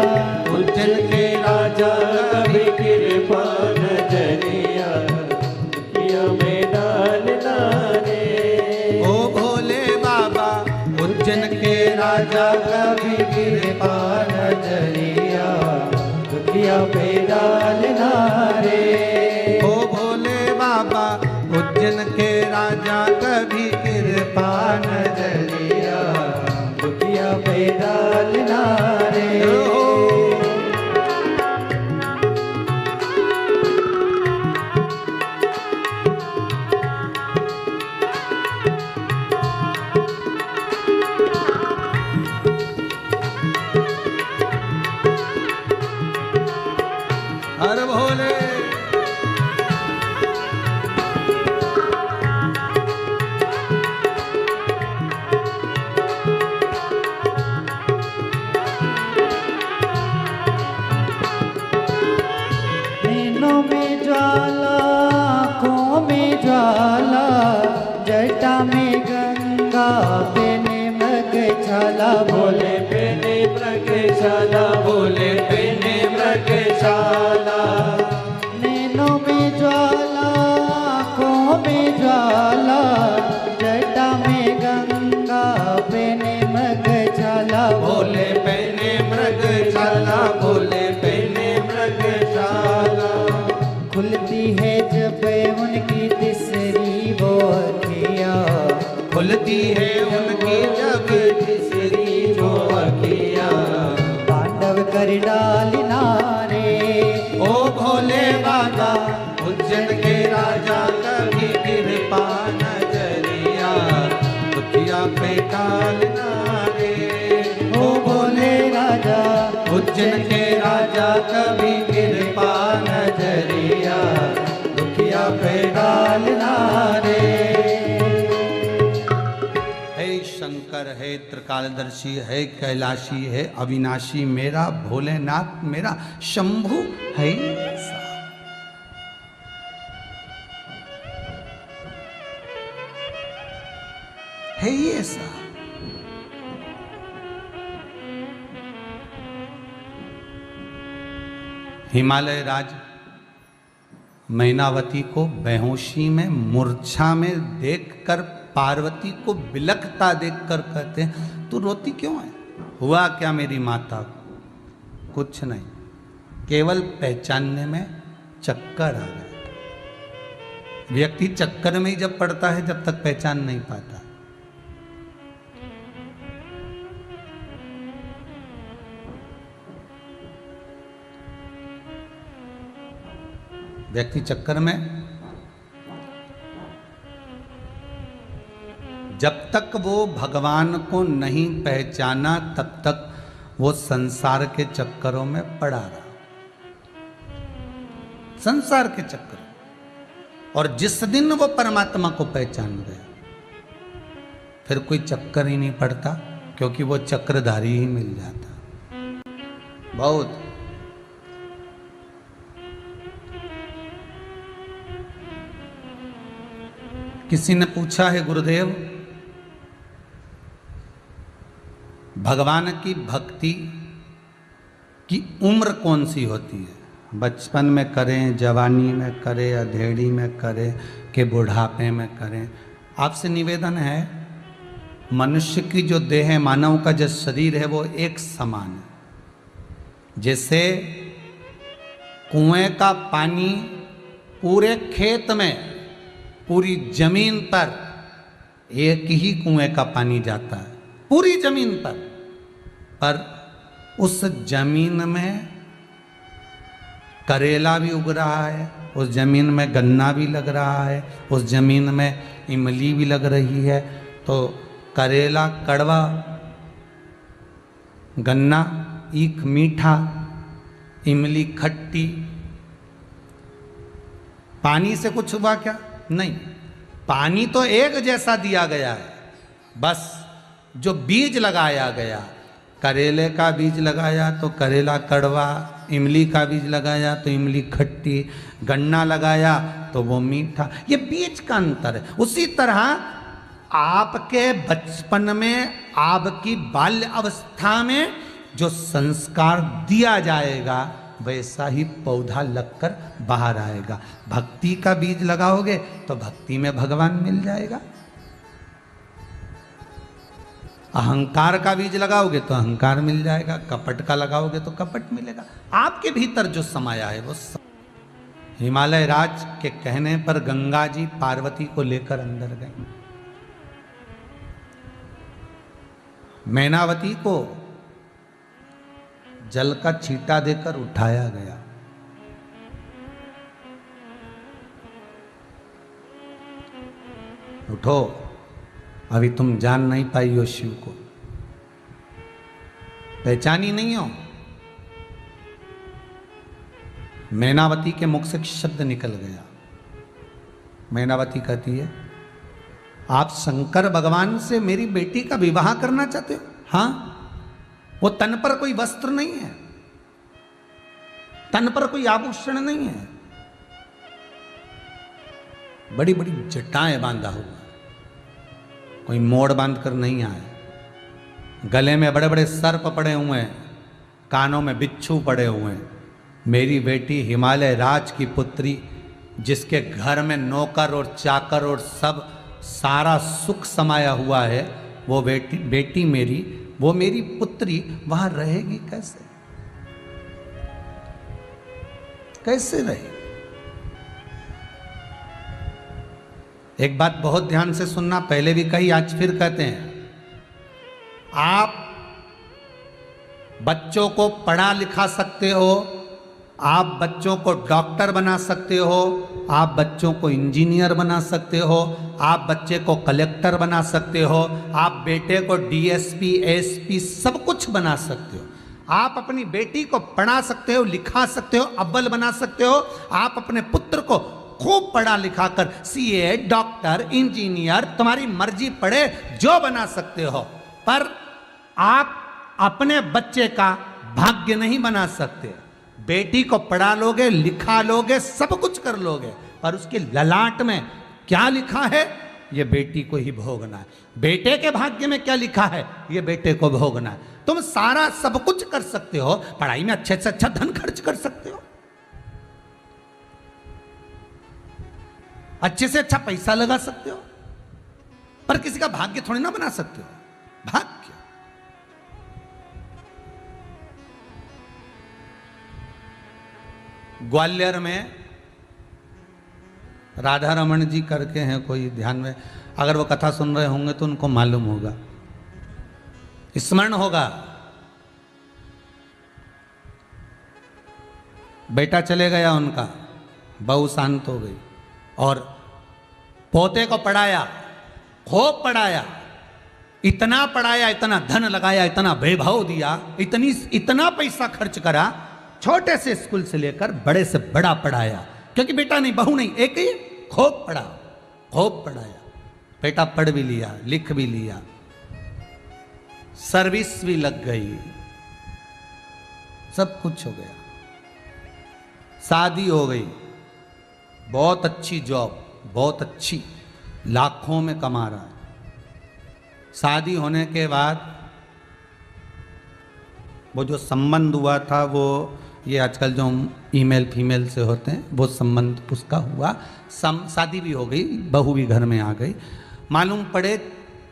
उज्जैन के राजा कभी कृपा नजरिया दुखिया में डालना रे। ओ भोले बाबा उज्जैन के राजा कभी कृपा नजरिया दुखिया पे डालना रे। ओ भोले बाबा उज्जैन के राजा कभी कृपा नजरिया दुखिया पे डालना रे। हर भोले नैनों में ज्वाला आँखों में ज्वाला जटा में गंगा पे मृगशाला भोले पहने मृगशाला, भोले पहने मृगशाला। नैनों में ज्वाला, आँखों में ज्वाला, जटा में गंगा, पहने मृगशाला। भोले पहने मृगशाला, भोले पहने मृगशाला। खुलती है जब उनकी तीसरी वो अखियाँ, खुलती है उनकी जब तीसरी जो अखियाँ। पांडव कर डालना रे, ओ भोले बाबा उज्जैन के राजा, कभी कृपा नजरिया दुखिया पे डालना रे। ओ भोले राजा, उज्जैन के राजा, कभी कृपा नजरिया दुखिया पे डालना रे। हे शंकर, हे त्रिकालदर्शी, है कैलाशी, है अविनाशी, मेरा भोलेनाथ, मेरा शंभु है सा। है ही ऐसा। हिमालय राज मैनावती को बेहोशी में, मूर्छा में देखकर पार्वती को बिलखता देखकर कहते हैं, तू रोती क्यों है? हुआ क्या मेरी माता? कुछ नहीं, केवल पहचानने में चक्कर आ गया। व्यक्ति चक्कर में ही जब पड़ता है, जब तक पहचान नहीं पाता। व्यक्ति चक्कर में जब तक वो भगवान को नहीं पहचाना, तब तक वो संसार के चक्करों में पड़ा रहा। संसार के चक्कर। और जिस दिन वो परमात्मा को पहचान गया, फिर कोई चक्कर ही नहीं पड़ता, क्योंकि वो चक्रधारी ही मिल जाता। बहुत किसी ने पूछा है, गुरुदेव भगवान की भक्ति की उम्र कौन सी होती है? बचपन में करें, जवानी में करें, अधेड़ी में करें, कि बुढ़ापे में करें? आपसे निवेदन है, मनुष्य की जो देह है, मानव का जो शरीर है, वो एक समान है। जैसे कुएं का पानी पूरे खेत में, पूरी जमीन पर एक ही कुएं का पानी जाता है, पूरी जमीन पर उस जमीन में करेला भी उग रहा है, उस जमीन में गन्ना भी लग रहा है, उस जमीन में इमली भी लग रही है। तो करेला कड़वा, गन्ना ईख मीठा, इमली खट्टी। पानी से कुछ हुआ क्या? नहीं, पानी तो एक जैसा दिया गया है, बस जो बीज लगाया गया, करेले का बीज लगाया तो करेला कड़वा, इमली का बीज लगाया तो इमली खट्टी, गन्ना लगाया तो वो मीठा। ये बीज का अंतर है। उसी तरह आपके बचपन में, आपकी बाल्य अवस्था में जो संस्कार दिया जाएगा, वैसा ही पौधा लगकर बाहर आएगा। भक्ति का बीज लगाओगे तो भक्ति में भगवान मिल जाएगा। अहंकार का बीज लगाओगे तो अहंकार मिल जाएगा, कपट का लगाओगे तो कपट मिलेगा। आपके भीतर जो समाया है वो हिमालय राज के कहने पर गंगा जी पार्वती को लेकर अंदर गए। मैनावती को जल का छींटा देकर उठाया गया। उठो, अभी तुम जान नहीं पाई हो शिव को, पहचानी नहीं हो। मैनावती के मुख से शब्द निकल गया। मैनावती कहती है, आप शंकर भगवान से मेरी बेटी का विवाह करना चाहते हो? हाँ। वो तन पर कोई वस्त्र नहीं है, तन पर कोई आभूषण नहीं है, बड़ी बड़ी जटाएं बांधा हुआ, कोई मोड़ बांध कर नहीं आए। गले में बड़े बड़े सर्प पड़े हुए हैं, कानों में बिच्छू पड़े हुए हैं। मेरी बेटी हिमालय राज की पुत्री, जिसके घर में नौकर और चाकर और सब सारा सुख समाया हुआ है, वो बेटी मेरी, वो मेरी पुत्री वहां रहेगी कैसे? कैसे रहेगी? एक बात बहुत ध्यान से सुनना, पहले भी कही, आज फिर कहते हैं, आप बच्चों को पढ़ा लिखा सकते हो, आप बच्चों को डॉक्टर बना सकते हो, आप बच्चों को इंजीनियर बना सकते हो, आप बच्चे को कलेक्टर बना सकते हो, आप बेटे को डीएसपी एसपी सब कुछ बना सकते हो। आप अपनी बेटी को पढ़ा सकते हो, लिखा सकते हो, अव्वल बना सकते हो। आप अपने पुत्र को खूब पढ़ा लिखा कर सीए, डॉक्टर, इंजीनियर, तुम्हारी मर्जी पड़े जो बना सकते हो, पर आप अपने बच्चे का भाग्य नहीं बना सकते। बेटी को पढ़ा लोगे, लिखा लोगे, सब कुछ कर लोगे, पर उसके ललाट में क्या लिखा है ये बेटी को ही भोगना है। बेटे के भाग्य में क्या लिखा है ये बेटे को भोगना है। तुम सारा सब कुछ कर सकते हो, पढ़ाई में अच्छे से अच्छा धन खर्च कर सकते हो, अच्छे से अच्छा पैसा लगा सकते हो, पर किसी का भाग्य थोड़ी ना बना सकते हो। भाग्य ग्वालियर में राधा रमन जी करके हैं, कोई ध्यान में, अगर वो कथा सुन रहे होंगे तो उनको मालूम होगा, स्मरण होगा। बेटा चले गया उनका, बहू शांत हो गई और पोते को पढ़ाया, खूब पढ़ाया, इतना पढ़ाया, इतना धन लगाया, इतना वैभव दिया, इतना पैसा खर्च करा, छोटे से स्कूल से लेकर बड़े से बड़ा पढ़ाया, क्योंकि बेटा नहीं बहू नहीं एक ही, खूब पढ़ा, खूब पढ़ाया। बेटा पढ़ भी लिया, लिख भी लिया, सर्विस भी लग गई, सब कुछ हो गया, शादी हो गई, बहुत अच्छी जॉब, बहुत अच्छी, लाखों में कमा रहा है। शादी होने के बाद वो जो संबंध हुआ था, वो ये आजकल जो ईमेल फीमेल से होते हैं वो संबंध उसका हुआ, शादी भी हो गई, बहू भी घर में आ गई। मालूम पड़े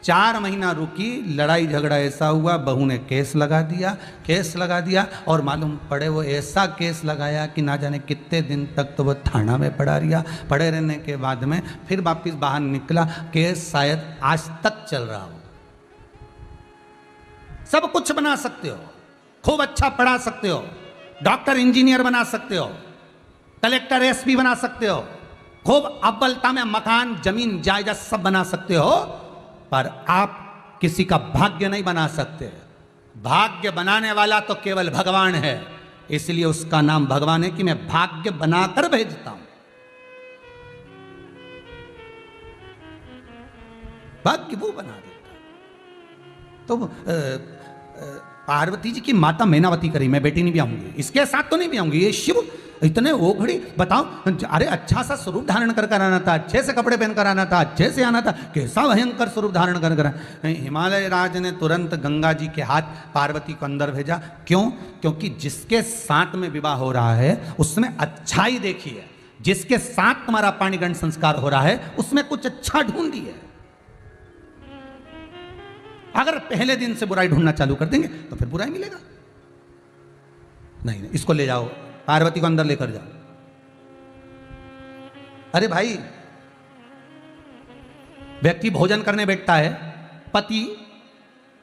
4 महीना रुकी, लड़ाई झगड़ा ऐसा हुआ, बहू ने केस लगा दिया और मालूम पड़े वो ऐसा केस लगाया कि ना जाने कितने दिन तक तो वो थाना में पड़े रहने के बाद में फिर वापिस बाहर निकला, केस शायद आज तक चल रहा हो। सब कुछ बना सकते हो, खूब अच्छा पढ़ा सकते हो, डॉक्टर इंजीनियर बना सकते हो, कलेक्टर एसपी बना सकते हो, खूब अव्वलता में मकान जमीन जायदाद सब बना सकते हो, पर आप किसी का भाग्य नहीं बना सकते। भाग्य बनाने वाला तो केवल भगवान है, इसलिए उसका नाम भगवान है कि मैं भाग्य बनाकर भेजता हूं। भाग्य वो बना देता। तो पार्वती जी की माता मैनावती करी, मैं बेटी नहीं भी आऊंगी, इसके साथ तो नहीं भी आऊंगी। ये शिव इतने ओघड़ी, बताओ, अरे अच्छा सा स्वरूप धारण कर आना था, अच्छे से कपड़े पहनकर आना था, अच्छे से आना था, कैसा भयंकर स्वरूप धारण कर हिमालय राज ने तुरंत गंगा जी के हाथ पार्वती को अंदर भेजा। क्यों? क्योंकि जिसके साथ में विवाह हो रहा है उसमें अच्छाई देखी है, जिसके साथ तुम्हारा पाणिग्रहण संस्कार हो रहा है उसमें कुछ अच्छा ढूंढी है। अगर पहले दिन से बुराई ढूंढना चालू कर देंगे तो फिर बुराई मिलेगा। नहीं, इसको ले जाओ, पार्वती को अंदर लेकर जाओ। अरे भाई, व्यक्ति भोजन करने बैठता है,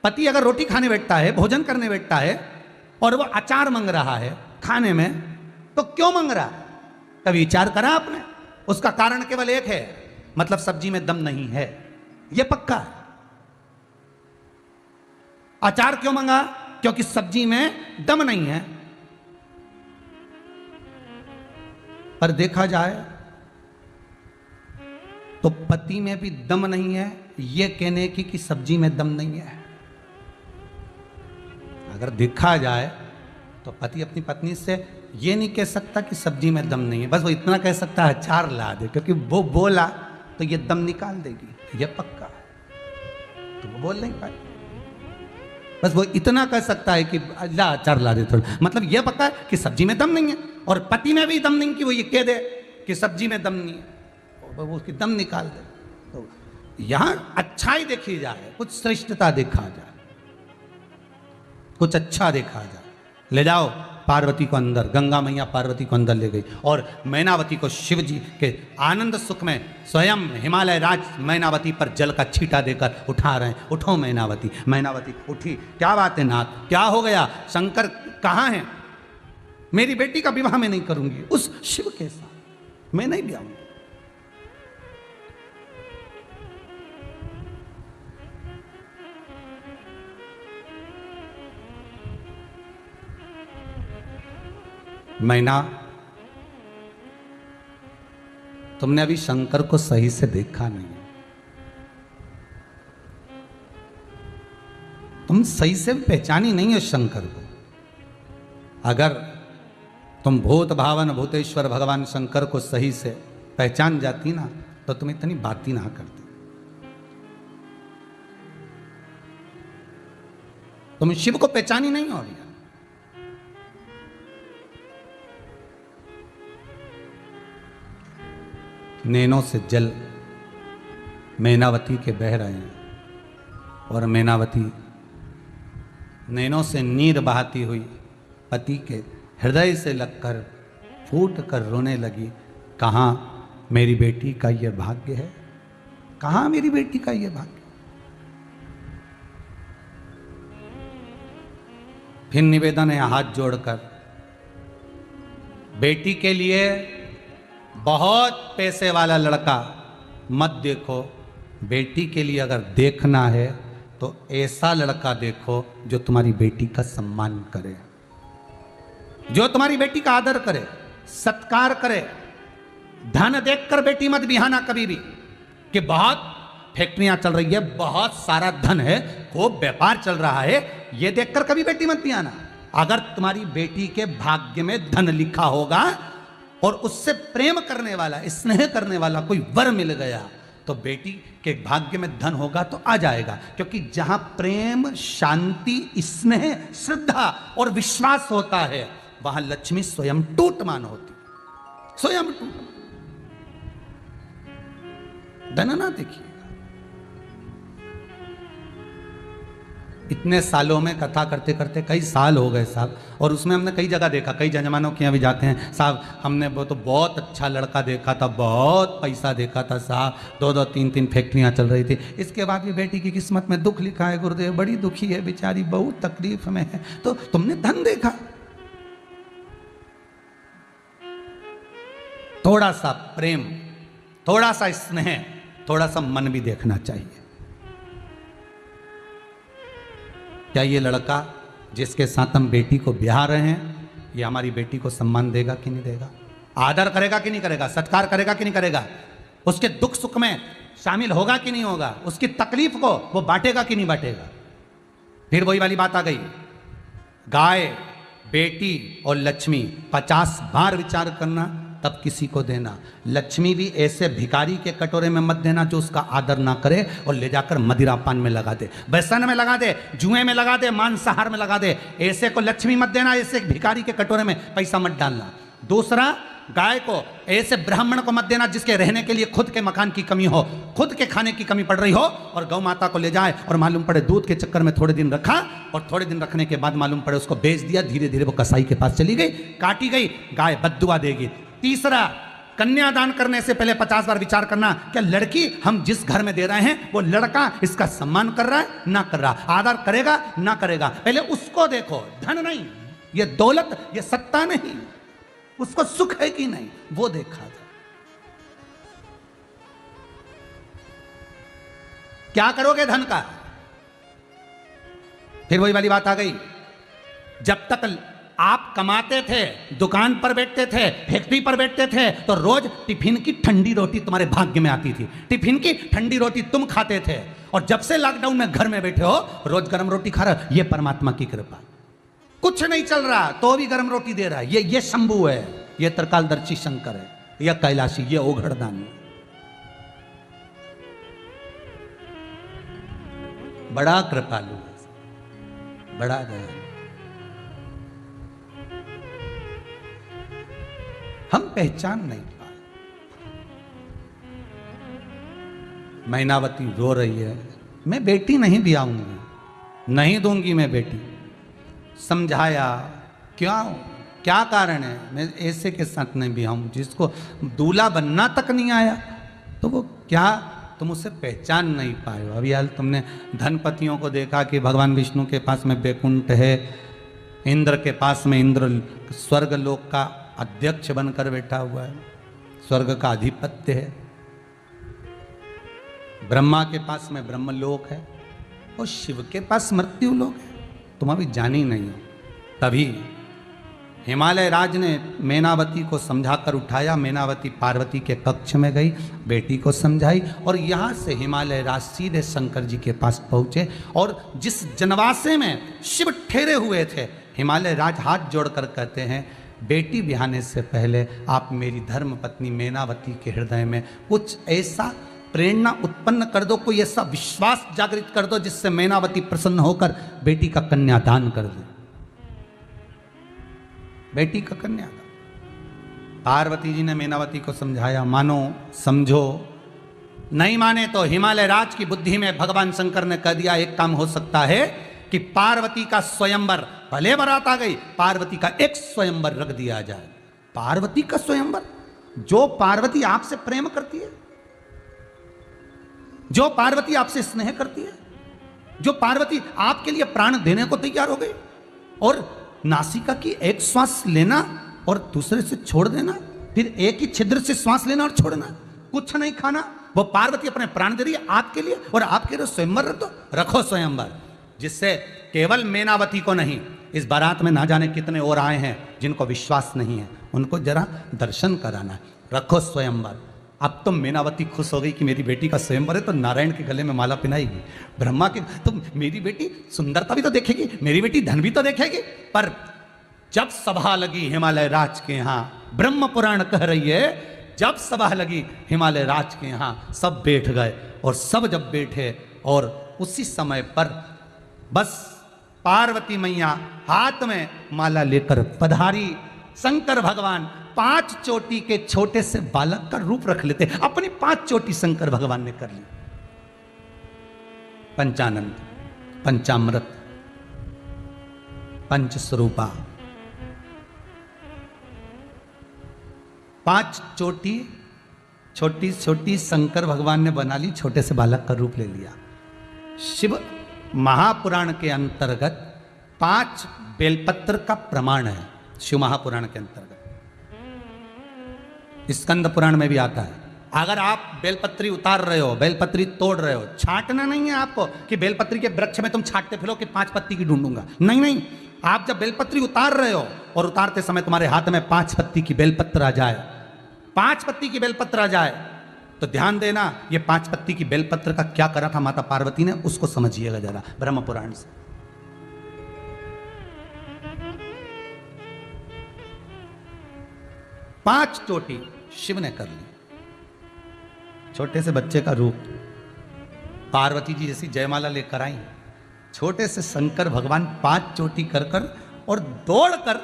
पति अगर रोटी खाने बैठता है, भोजन करने बैठता है और वो अचार मांग रहा है खाने में, तो क्यों मांग रहा है? कभी विचार करा आपने? उसका कारण केवल एक है, मतलब सब्जी में दम नहीं है, यह पक्का है। अचार क्यों मांगा? क्योंकि सब्जी में दम नहीं है। पर देखा जाए तो पति में भी दम नहीं है ये कहने की कि सब्जी में दम नहीं है। अगर देखा जाए तो पति अपनी पत्नी से ये नहीं कह सकता कि सब्जी में दम नहीं है, बस वो इतना कह सकता है अचार ला दे, क्योंकि वो बोला तो ये दम निकाल देगी, ये पक्का है, तो वो बोल नहीं पाए। बस वो इतना कह सकता है कि ला अचार ला दे थोड़ा, मतलब ये पता है कि सब्जी में दम नहीं है, और पति में भी दम नहीं कि वो ये कह दे कि सब्जी में दम नहीं है, वो उसकी दम निकाल दे। तो यहां अच्छाई देखी जाए, कुछ श्रेष्ठता देखा जाए, कुछ अच्छा देखा जाए। ले जाओ पार्वती को अंदर, गंगा मैया पार्वती को अंदर ले गई, और मैनावती को शिव जी के आनंद सुख में स्वयं हिमालय राज मैनावती पर जल का छींटा देकर उठा रहे हैं। उठो मैनावती। मैनावती उठी। क्या बात है नाथ, क्या हो गया? शंकर कहाँ हैं? मेरी बेटी का विवाह मैं नहीं करूंगी उस शिव के साथ, मैं नहीं ब्याहूंगी। मैना, तुमने अभी शंकर को सही से देखा नहीं, तुम सही से पहचानी नहीं है शंकर को। अगर तुम भूत भावन भूतेश्वर भगवान शंकर को सही से पहचान जाती ना, तो तुम इतनी बात ही ना करती। तुम शिव को पहचानी नहीं हो अभी। नैनों से जल मैनावती के बह रहे हैं, और मैनावती नैनों से नीर बहाती हुई पति के हृदय से लगकर फूट कर रोने लगी। कहाँ मेरी बेटी का यह भाग्य है? कहाँ मेरी बेटी का यह भाग्य? फिर निवेदन है हाथ जोड़कर, बेटी के लिए बहुत पैसे वाला लड़का मत देखो, बेटी के लिए अगर देखना है तो ऐसा लड़का देखो जो तुम्हारी बेटी का सम्मान करे, जो तुम्हारी बेटी का आदर करे, सत्कार करे। धन देखकर बेटी मत बिहाना कभी भी कि बहुत फैक्ट्रियां चल रही है, बहुत सारा धन है, खूब व्यापार चल रहा है, ये देखकर कभी बेटी मत बिहाना। अगर तुम्हारी बेटी के भाग्य में धन लिखा होगा और उससे प्रेम करने वाला, स्नेह करने वाला कोई वर मिल गया, तो बेटी के भाग्य में धन होगा तो आ जाएगा। क्योंकि जहां प्रेम, शांति, स्नेह, श्रद्धा और विश्वास होता है, वहां लक्ष्मी स्वयं टूटमान होती, स्वयं टूट। धन ना देखिए। इतने सालों में कथा करते करते कई साल हो गए साहब, और उसमें हमने कई जगह देखा, कई जजमानों के यहाँ भी जाते हैं साहब, हमने वो तो बहुत अच्छा लड़का देखा था, बहुत पैसा देखा था साहब, 2-2, 3-3 फैक्ट्रियाँ चल रही थी, इसके बाद भी बेटी की किस्मत में दुख लिखा है गुरुदेव, बड़ी दुखी है बेचारी, बहुत तकलीफ में है। तो तुमने धन देखा? थोड़ा सा प्रेम, थोड़ा सा स्नेह, थोड़ा सा मन भी देखना चाहिए। क्या ये लड़का जिसके साथ हम बेटी को ब्याह रहे हैं, ये हमारी बेटी को सम्मान देगा कि नहीं देगा? आदर करेगा कि नहीं करेगा? सत्कार करेगा कि नहीं करेगा? उसके दुख सुख में शामिल होगा कि नहीं होगा? उसकी तकलीफ को वो बांटेगा कि नहीं बांटेगा? फिर वही वाली बात आ गई, गाय, बेटी और लक्ष्मी 50 बार विचार करना तब किसी को देना। लक्ष्मी भी ऐसे भिखारी के कटोरे में मत देना जो उसका आदर ना करे और ले जाकर मदिरा पान में लगा दे, व्यसन में लगा दे, जुए में लगा दे, मांसाहार में लगा दे। ऐसे को लक्ष्मी मत देना, ऐसे भिखारी के कटोरे में पैसा मत डालना। दूसरा, गाय को ऐसे ब्राह्मण को मत देना जिसके रहने के लिए खुद के मकान की कमी हो, खुद के खाने की कमी पड़ रही हो, और गौ माता को ले जाए और मालूम पड़े दूध के चक्कर में थोड़े दिन रखा, और थोड़े दिन रखने के बाद मालूम पड़े उसको बेच दिया, धीरे धीरे वो कसाई के पास चली गई, काटी गई, गाय बद्दुआ देगी। तीसरा, कन्यादान करने से पहले 50 बार विचार करना, क्या लड़की हम जिस घर में दे रहे हैं वो लड़का इसका सम्मान कर रहा है ना कर रहा, आदर करेगा ना करेगा, पहले उसको देखो। धन नहीं, ये दौलत, ये सत्ता नहीं, उसको सुख है कि नहीं वो देखा था। क्या करोगे धन का? फिर वही वाली बात आ गई, जब तक आप कमाते थे, दुकान पर बैठते थे, फैक्ट्री पर बैठते थे, तो रोज टिफिन की ठंडी रोटी तुम्हारे भाग्य में आती थी, टिफिन की ठंडी रोटी तुम खाते थे। और जब से लॉकडाउन में घर में बैठे हो, रोज गर्म रोटी खा रहे हो, ये परमात्मा की कृपा। कुछ नहीं चल रहा तो भी गर्म रोटी दे रहा है, ये शंभू है, ये त्रिकालदर्शी शंकर है, यह कैलाशी, ये ओघड़दानी, बड़ा कृपालु है। बड़ा दयालु। हम पहचान नहीं पाए। मैनावती रो रही है, मैं बेटी नहीं भी आऊंगी, नहीं दूंगी मैं बेटी। समझाया, क्या कारण है, मैं ऐसे के साथ नहीं भी आऊं जिसको दूल्हा बनना तक नहीं आया, तो वो क्या तुम उसे पहचान नहीं पाए हो। अभी हाल तुमने धनपतियों को देखा कि भगवान विष्णु के पास में बैकुंठ है, इंद्र के पास में इंद्र स्वर्ग लोक का अध्यक्ष बनकर बैठा हुआ है, स्वर्ग का अधिपत्य है। ब्रह्मा के पास में ब्रह्मलोक है और शिव के पास मृत्यु लोक है। तुम अभी जानी नहीं हो। तभी हिमालय राज ने मैनावती को समझाकर उठाया। मैनावती पार्वती के कक्ष में गई, बेटी को समझाई और यहाँ से हिमालय राज सीधे शंकर जी के पास पहुँचे। और जिस जनवासे में शिव ठहरे हुए थे, हिमालय राज हाथ जोड़कर कहते हैं, बेटी बिहाने से पहले आप मेरी धर्म पत्नी मैनावती के हृदय में कुछ ऐसा प्रेरणा उत्पन्न कर दो, कोई ऐसा विश्वास जागृत कर दो जिससे मैनावती प्रसन्न होकर बेटी का कन्यादान कर दे। बेटी का कन्यादान। पार्वती जी ने मैनावती को समझाया, मानो समझो, नहीं माने तो हिमालय राज की बुद्धि में भगवान शंकर ने कह दिया, एक काम हो सकता है कि पार्वती का स्वयंवर, भले बारात आ गई, पार्वती का एक स्वयंवर रख दिया जाए। पार्वती का स्वयंवर? जो पार्वती आपसे प्रेम करती है, जो पार्वती आपसे स्नेह करती है, जो पार्वती आपके लिए प्राण देने को तैयार हो गई, और नासिका की एक श्वास लेना और दूसरे से छोड़ देना, फिर एक ही छिद्र से श्वास लेना और छोड़ना, कुछ नहीं खाना, वो पार्वती अपने प्राण दे रही है आपके लिए, और आपके लिए स्वयंवर रख दो। रखो स्वयंवर, जिससे केवल मैनावती को नहीं, इस बारात में ना जाने कितने और आए हैं जिनको विश्वास नहीं है, उनको जरा दर्शन कराना। रखो स्वयंवर। अब तो मैनावती खुश हो गई कि मेरी बेटी का स्वयंवर है, तो नारायण के गले में माला पहनाएगी, ब्रह्मा के, तो मेरी बेटी सुंदरता भी तो देखेगी, मेरी बेटी धन भी तो देखेगी। पर जब सभा लगी हिमालय राज के यहाँ, ब्रह्म पुराण कह रही है, जब सभा लगी हिमालय राज के यहाँ, सब बैठ गए। और सब जब बैठे, और उसी समय पर बस पार्वती मैया हाथ में माला लेकर पधारी। शंकर भगवान 5 चोटी के छोटे से बालक का रूप रख लेते, अपनी 5 चोटी शंकर भगवान ने कर ली। पंचानंद, पंचामृत, पंचस्वरूपा, 5 चोटी छोटी छोटी शंकर भगवान ने बना ली, छोटे से बालक का रूप ले लिया। शिव महापुराण के अंतर्गत 5 बेलपत्र का प्रमाण है। शिव महापुराण के अंतर्गत स्कंद पुराण में भी आता है। अगर आप बेलपत्री उतार रहे हो, बेलपत्री तोड़ रहे हो, छांटना नहीं है आपको कि बेलपत्री के वृक्ष में तुम छांटते फिरो कि 5 पत्ती की ढूंढूंगा, नहीं नहीं। आप जब बेलपत्री उतार रहे हो और उतारते समय तुम्हारे हाथ में 5 पत्ती की बेलपत्र आ जाए, 5 पत्ती की बेलपत्र आ जाए, तो ध्यान देना, ये 5 पत्ती की बेलपत्र का क्या करा था माता पार्वती ने, उसको समझिएगा जरा ब्रह्म पुराण से। पांच चोटी शिव ने कर ली, छोटे से बच्चे का रूप। पार्वती जी जैसी जयमाला लेकर आई, छोटे से शंकर भगवान 5 चोटी कर कर और दौड़कर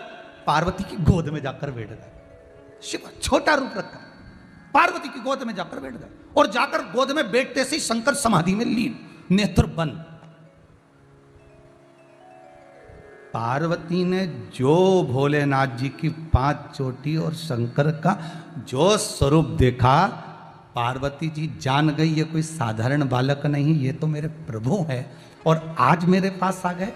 पार्वती की गोद में जाकर बैठ गए। शिव छोटा रूप रखा, पार्वती की गोद में जाकर बैठ गए, और जाकर गोद में बैठते से शंकर समाधि में लीन, नेत्र बंद। पार्वती ने जो भोलेनाथ जी की 5 चोटी और शंकर का जो स्वरूप देखा, पार्वती जी जान गई ये कोई साधारण बालक नहीं, ये तो मेरे प्रभु है, और आज मेरे पास आ गए।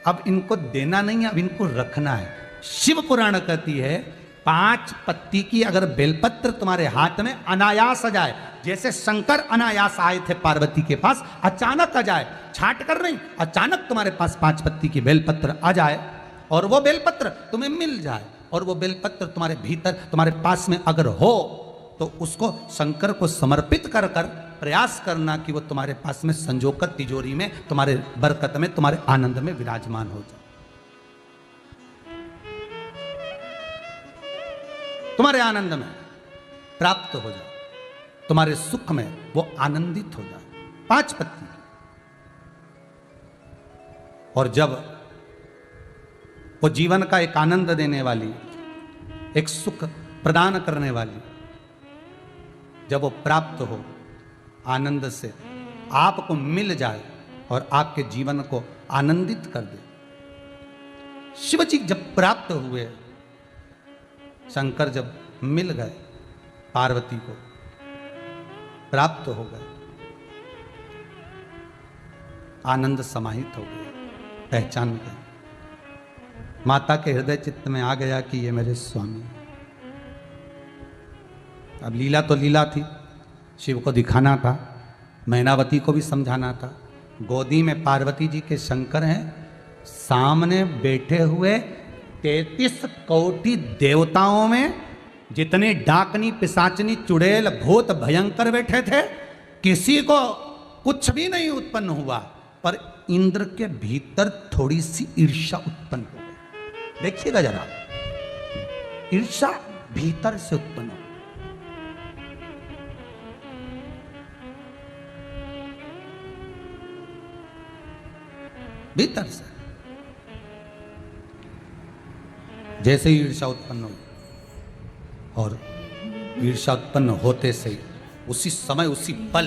अब इनको देना नहीं है, अब इनको रखना है। शिव पुराण कहती है 5 पत्ती की अगर बेलपत्र तुम्हारे हाथ में अनायास आ जाए, जैसे शंकर अनायास आए थे पार्वती के पास, अचानक आ जाए, छाट कर नहीं, अचानक तुम्हारे पास 5 पत्ती की बेलपत्र आ जाए, और वो बेलपत्र तुम्हें मिल जाए, और वो बेलपत्र तुम्हारे भीतर तुम्हारे पास में अगर हो, तो उसको शंकर को समर्पित कर कर प्रयास करना कि वो तुम्हारे पास में संजोकर तिजोरी में, तुम्हारे बरकत में, तुम्हारे आनंद में विराजमान हो जाए, तुम्हारे आनंद में प्राप्त हो जाए, तुम्हारे सुख में वो आनंदित हो जाए। 5 पत्ती। और जब वो जीवन का एक आनंद देने वाली, एक सुख प्रदान करने वाली, जब वो प्राप्त हो आनंद से, आपको मिल जाए और आपके जीवन को आनंदित कर दे। शिव जी जब प्राप्त हुए, शंकर जब मिल गए, पार्वती को प्राप्त हो गए, आनंद समाहित हो गए, पहचान गए। माता के हृदय चित्त में आ गया कि ये मेरे स्वामी। अब लीला तो लीला थी, शिव को दिखाना था, मैनावती को भी समझाना था। गोदी में पार्वती जी के शंकर हैं, सामने बैठे हुए 33 कोटि देवताओं में जितने डाकनी पिशाचनी चुड़ैल भूत भयंकर बैठे थे, किसी को कुछ भी नहीं उत्पन्न हुआ, पर इंद्र के भीतर थोड़ी सी ईर्ष्या उत्पन्न हो गई। देखिएगा जरा, ईर्ष्या भीतर से उत्पन्न हो, भीतर से। जैसे ही ईर्ष्या उत्पन्न हुई, और ईर्ष्या उत्पन्न होते से उसी समय उसी पल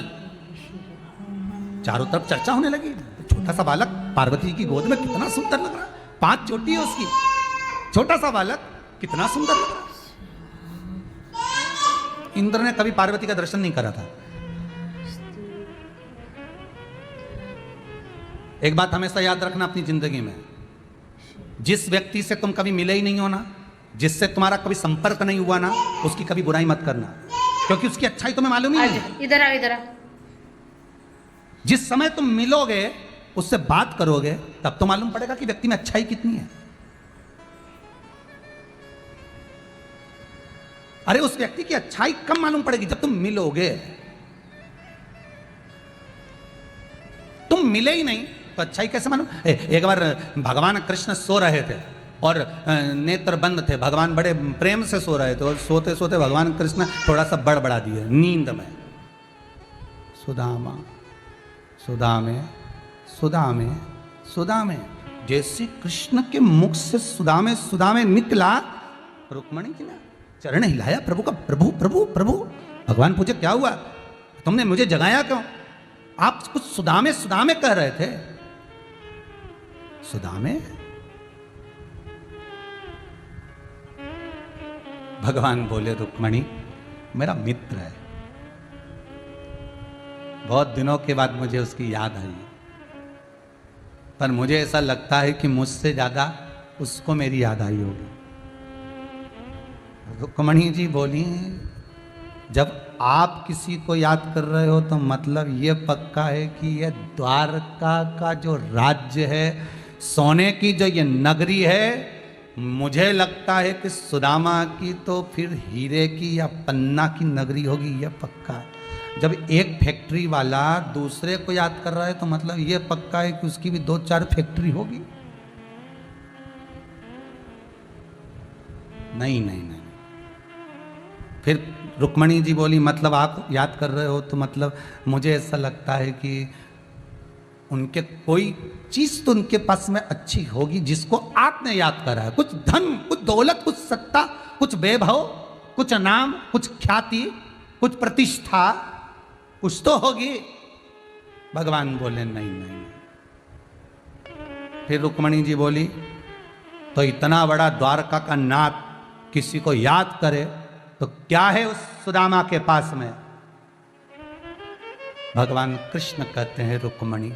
चारों तरफ चर्चा होने लगी। छोटा सा बालक पार्वती जी की गोद में कितना सुंदर लग रहा है, 5 चोटी है उसकी, छोटा सा बालक कितना सुंदर लग रहा है। इंद्र ने कभी पार्वती का दर्शन नहीं करा था। एक बात हमेशा याद रखना अपनी जिंदगी में, जिस व्यक्ति से तुम कभी मिले ही नहीं हो ना, जिससे तुम्हारा कभी संपर्क नहीं हुआ ना, उसकी कभी बुराई मत करना, क्योंकि उसकी अच्छाई तुम्हें मालूम ही नहीं। इधर आ, इधर आ। जिस समय तुम मिलोगे, उससे बात करोगे, तब तो मालूम पड़ेगा कि व्यक्ति में अच्छाई कितनी है। अरे उस व्यक्ति की अच्छाई कब मालूम पड़ेगी? जब तुम मिलोगे। तुम मिले ही नहीं तो अच्छाई कैसे मालूम? एक बार भगवान कृष्ण सो रहे थे और नेत्र बंद थे, भगवान बड़े प्रेम से सो रहे थे, और सोते सोते भगवान कृष्ण थोड़ा सा बड़बड़ा दिए नींद में, सुदामा सुदामे सुदामे सुदामे। जैसे कृष्ण के मुख से सुदामे सुदामे निकला, रुक्मणी की ना चरण हिलाया प्रभु का, प्रभु प्रभु प्रभु। भगवान पूछे क्या हुआ, तुमने मुझे जगाया क्यों? आप कुछ सुदामे सुदामे कह रहे थे। सुदामे? भगवान बोले रुक्मणी मेरा मित्र है, बहुत दिनों के बाद मुझे उसकी याद आई, पर मुझे ऐसा लगता है कि मुझसे ज्यादा उसको मेरी याद आई होगी। रुक्मणी जी बोली जब आप किसी को याद कर रहे हो तो मतलब ये पक्का है कि ये द्वारका का जो राज्य है, सोने की जो ये नगरी है, मुझे लगता है कि सुदामा की तो फिर हीरे की या पन्ना की नगरी होगी, यह पक्का है। जब एक फैक्ट्री वाला दूसरे को याद कर रहा है तो मतलब ये पक्का है कि उसकी भी 2-4 फैक्ट्री होगी। नहीं नहीं नहीं। फिर रुक्मणी जी बोली मतलब आप याद कर रहे हो तो मतलब मुझे ऐसा लगता है कि उनके कोई चीज तो उनके पास में अच्छी होगी जिसको आपने याद करा है। कुछ धन, कुछ दौलत, कुछ सत्ता, कुछ वैभव, कुछ नाम, कुछ ख्याति, कुछ प्रतिष्ठा, कुछ तो होगी। भगवान बोले नहीं नहीं नहीं। फिर रुक्मणी जी बोली तो इतना बड़ा द्वारका का नाथ किसी को याद करे तो क्या है उस सुदामा के पास में? भगवान कृष्ण कहते हैं रुक्मणी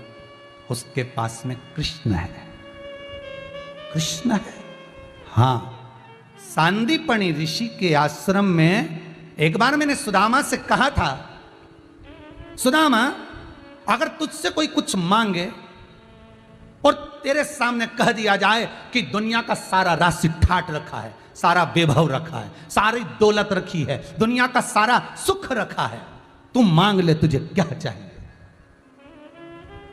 उसके पास में कृष्ण है, कृष्ण है। हाँ, सांदीपनी ऋषि के आश्रम में एक बार मैंने सुदामा से कहा था, सुदामा अगर तुझसे कोई कुछ मांगे और तेरे सामने कह दिया जाए कि दुनिया का सारा राशि ठाट रखा है, सारा वैभव रखा है, सारी दौलत रखी है, दुनिया का सारा सुख रखा है, तू मांग ले, तुझे क्या चाहिए?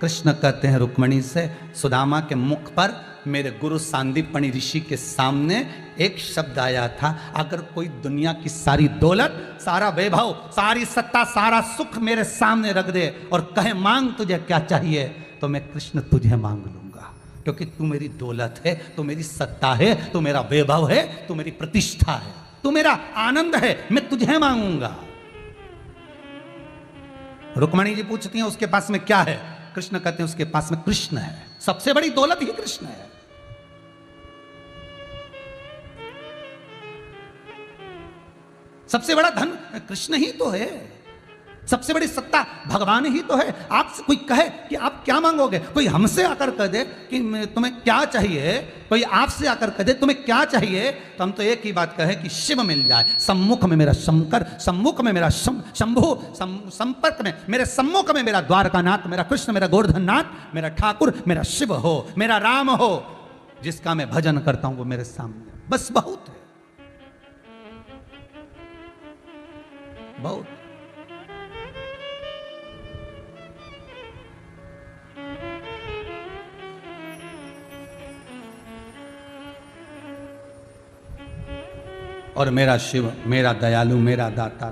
कृष्ण कहते हैं रुक्मणी से, सुदामा के मुख पर मेरे गुरु सांदीपनी ऋषि के सामने एक शब्द आया था, अगर कोई दुनिया की सारी दौलत, सारा वैभव, सारी सत्ता, सारा सुख मेरे सामने रख दे और कहे मांग तुझे क्या चाहिए, तो मैं कृष्ण तुझे मांग लूंगा। क्योंकि तू मेरी दौलत है, तू मेरी सत्ता है, तू मेरा वैभव है, तू मेरी प्रतिष्ठा है, तू मेरा आनंद है, मैं तुझे मांगूंगा। रुक्मणी जी पूछती हैं उसके पास में क्या है? कृष्ण कहते हैं उसके पास में कृष्ण है, सबसे बड़ी दौलत ही कृष्ण है। सबसे बड़ा धन कृष्ण ही तो है, सबसे बड़ी सत्ता भगवान ही तो है। आपसे कोई कहे कि आप क्या मांगोगे, कोई हमसे आकर कह दे कि तुम्हें क्या चाहिए, कोई आपसे आकर कह दे तुम्हें क्या चाहिए, तो हम तो एक ही बात कहें कि शिव मिल जाए, सम्मुख में मेरा शंकर, सम्मुख में मेरा शंभु, संपर्क में मेरे सम्मुख में मेरा द्वारकानाथ, मेरा कृष्ण, मेरा गोवर्धननाथ, मेरा ठाकुर, मेरा शिव हो, मेरा राम हो, जिसका मैं भजन करता हूं वो मेरे सामने, बस बहुत है, बहुत। और मेरा शिव, मेरा दयालु, मेरा दाता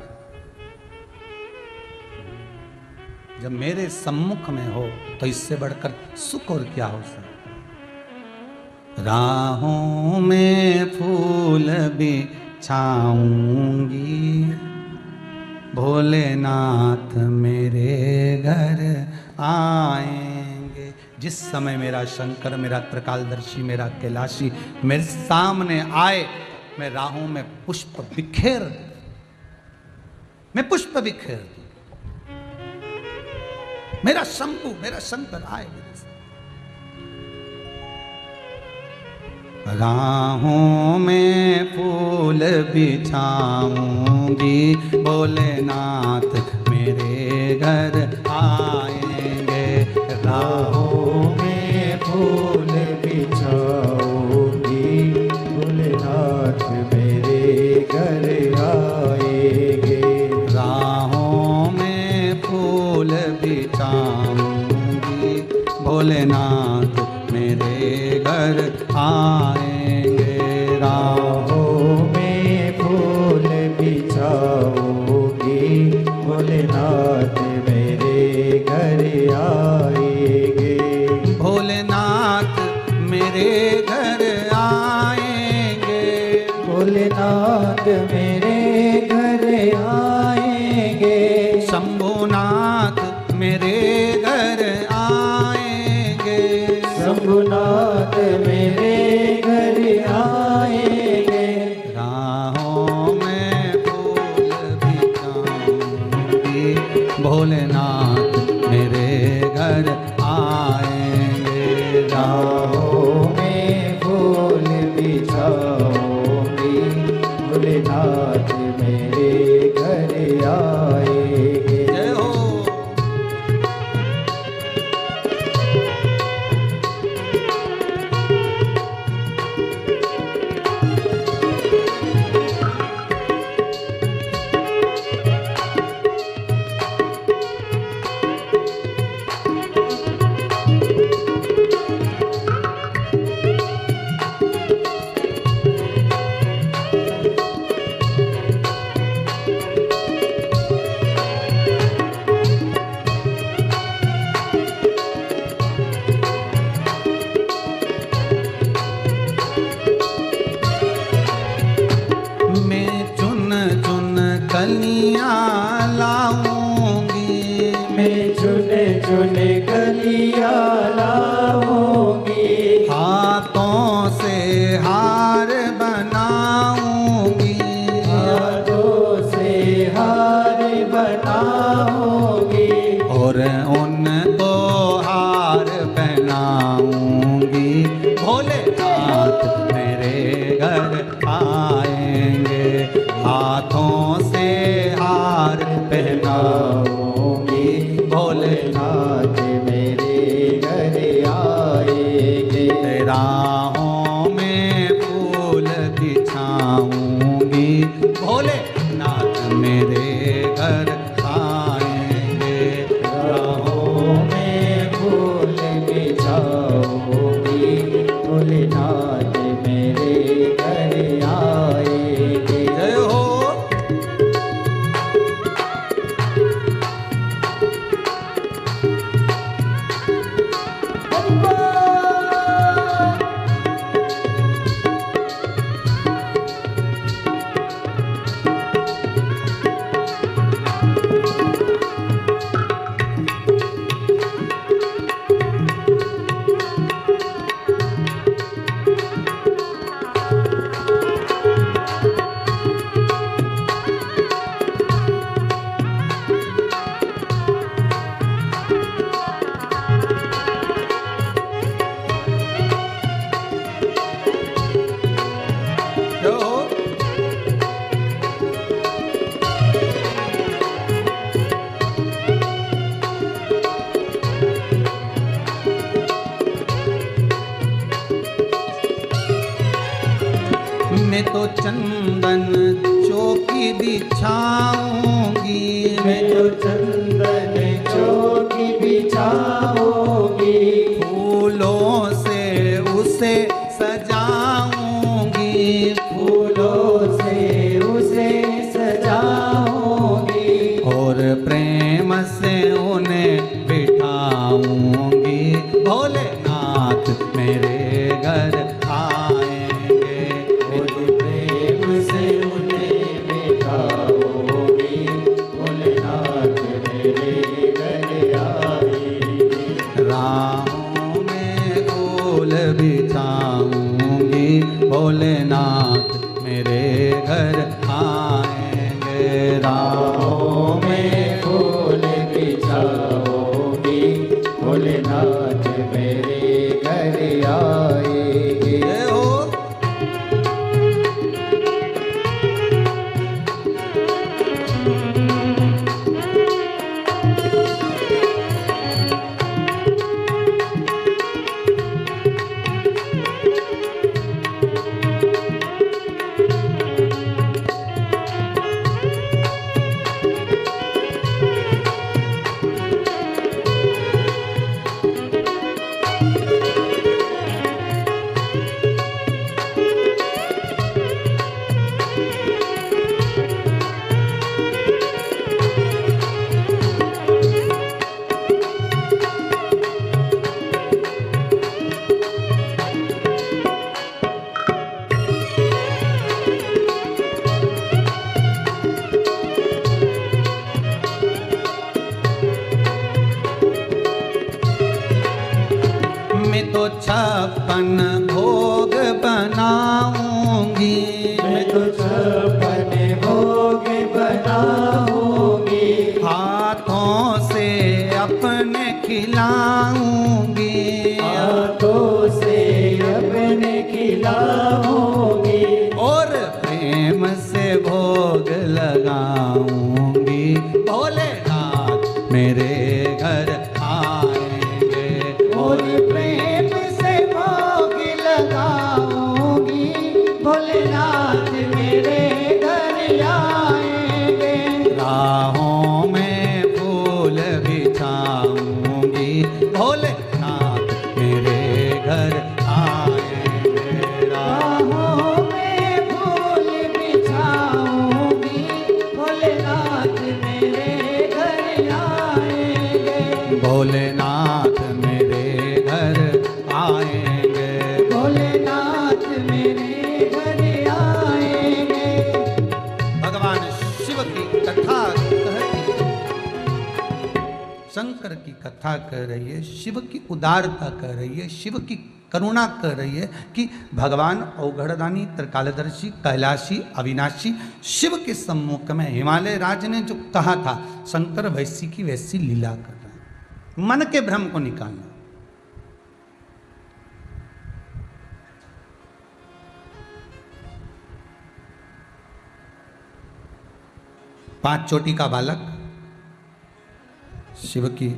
जब मेरे सम्मुख में हो तो इससे बढ़कर सुख और क्या हो सकता। राहों में फूल बिछाऊंगी, भोलेनाथ मेरे घर आएंगे। जिस समय मेरा शंकर, मेरा त्रिकालदर्शी, मेरा कैलाशी मेरे सामने आए, मैं राहों में पुष्प बिखेर दूं, मैं पुष्प बिखेर दूं। मेरा शंभु, मेरा शंकर आए मेरे साथ। राहों में फूल बिछाऊंगी, भोलेनाथ मेरे घर आएंगे। राहों में फूल बिछाऊंगी, भोलेनाथ मेरे घर आएंगे। राहों में फूल बिछाऊंगी, भोलेनाथ मेरे घर आएंगे। राहों में फूल बिछाऊंगी, भोलेनाथ मेरे घर आएंगे। भोलेनाथ मेरे घर आएंगे, भोलेनाथ मेरे घर आएंगे। शंभुनाथ मेरे घर आएंगे, शंभुनाथ मेरे घर आएंगे। राहों में फूल बिछाऊंगी, भोलेनाथ मेरे घर आएंगे। राहों में फूल बिछाऊंगी, भोलेनाथ मेरे घर आएंगे। जय हो। राहों में फूल बिछाऊंगी, मैं तो चंदन चौकी बिछाऊंगी, मैं तो चंदन चौकी बिछाऊंगी, फूलों से उसे सजाऊंगी, फूलों से उसे सजाऊंगी, और प्रेम से उन्हें बिठाऊंगी। भोलेनाथ मेरे घर आएंगे, और प्रेम से उन्हें बिठाऊंगी, भोलेनाथ मेरे घर आएंगे। राहों में फूल बिछाऊंगी, भोलेनाथ मेरे घर आएंगे। राहों में फूल बिछाऊंगी, भोलेनाथ मेरे घर आएंगे। जय हो। मैं तो 56 भोग बनाऊंगी, मैं तो 56 भोग बनाऊंगी, हाथों से अपने खिलाऊंगी, हाथों से अपने खिलाऊंगी, और प्रेम से भोग लगाऊंगी। भोलेनाथ मेरे घर आएंगे, और प्रेम से भोग लगाऊंगी, भोलेनाथ मेरे घर आएंगे। राहों में फूल बिछाऊंगी, भोलेनाथ मेरे घर आएंगे। राहों में फूल बिछाऊंगी, भोलेनाथ मेरे घर आएंगे। भोलेनाथ मेरे घर आएंगे। भोलेनाथ मेरे घर आएंगे। भगवान शिव की कथा कहती है, शंकर की कथा कह रही है, शिव की उदारता कह रही है, शिव की करुणा कर रही है कि भगवान औघड़दानी, त्रिकालदर्शी, कैलाशी, अविनाशी शिव के सम्मुख में हिमालय राज ने जो कहा था, शंकर वैसी की वैसी लीला कर रहा है। मन के भ्रम को निकालना। पांच चोटी का बालक शिव की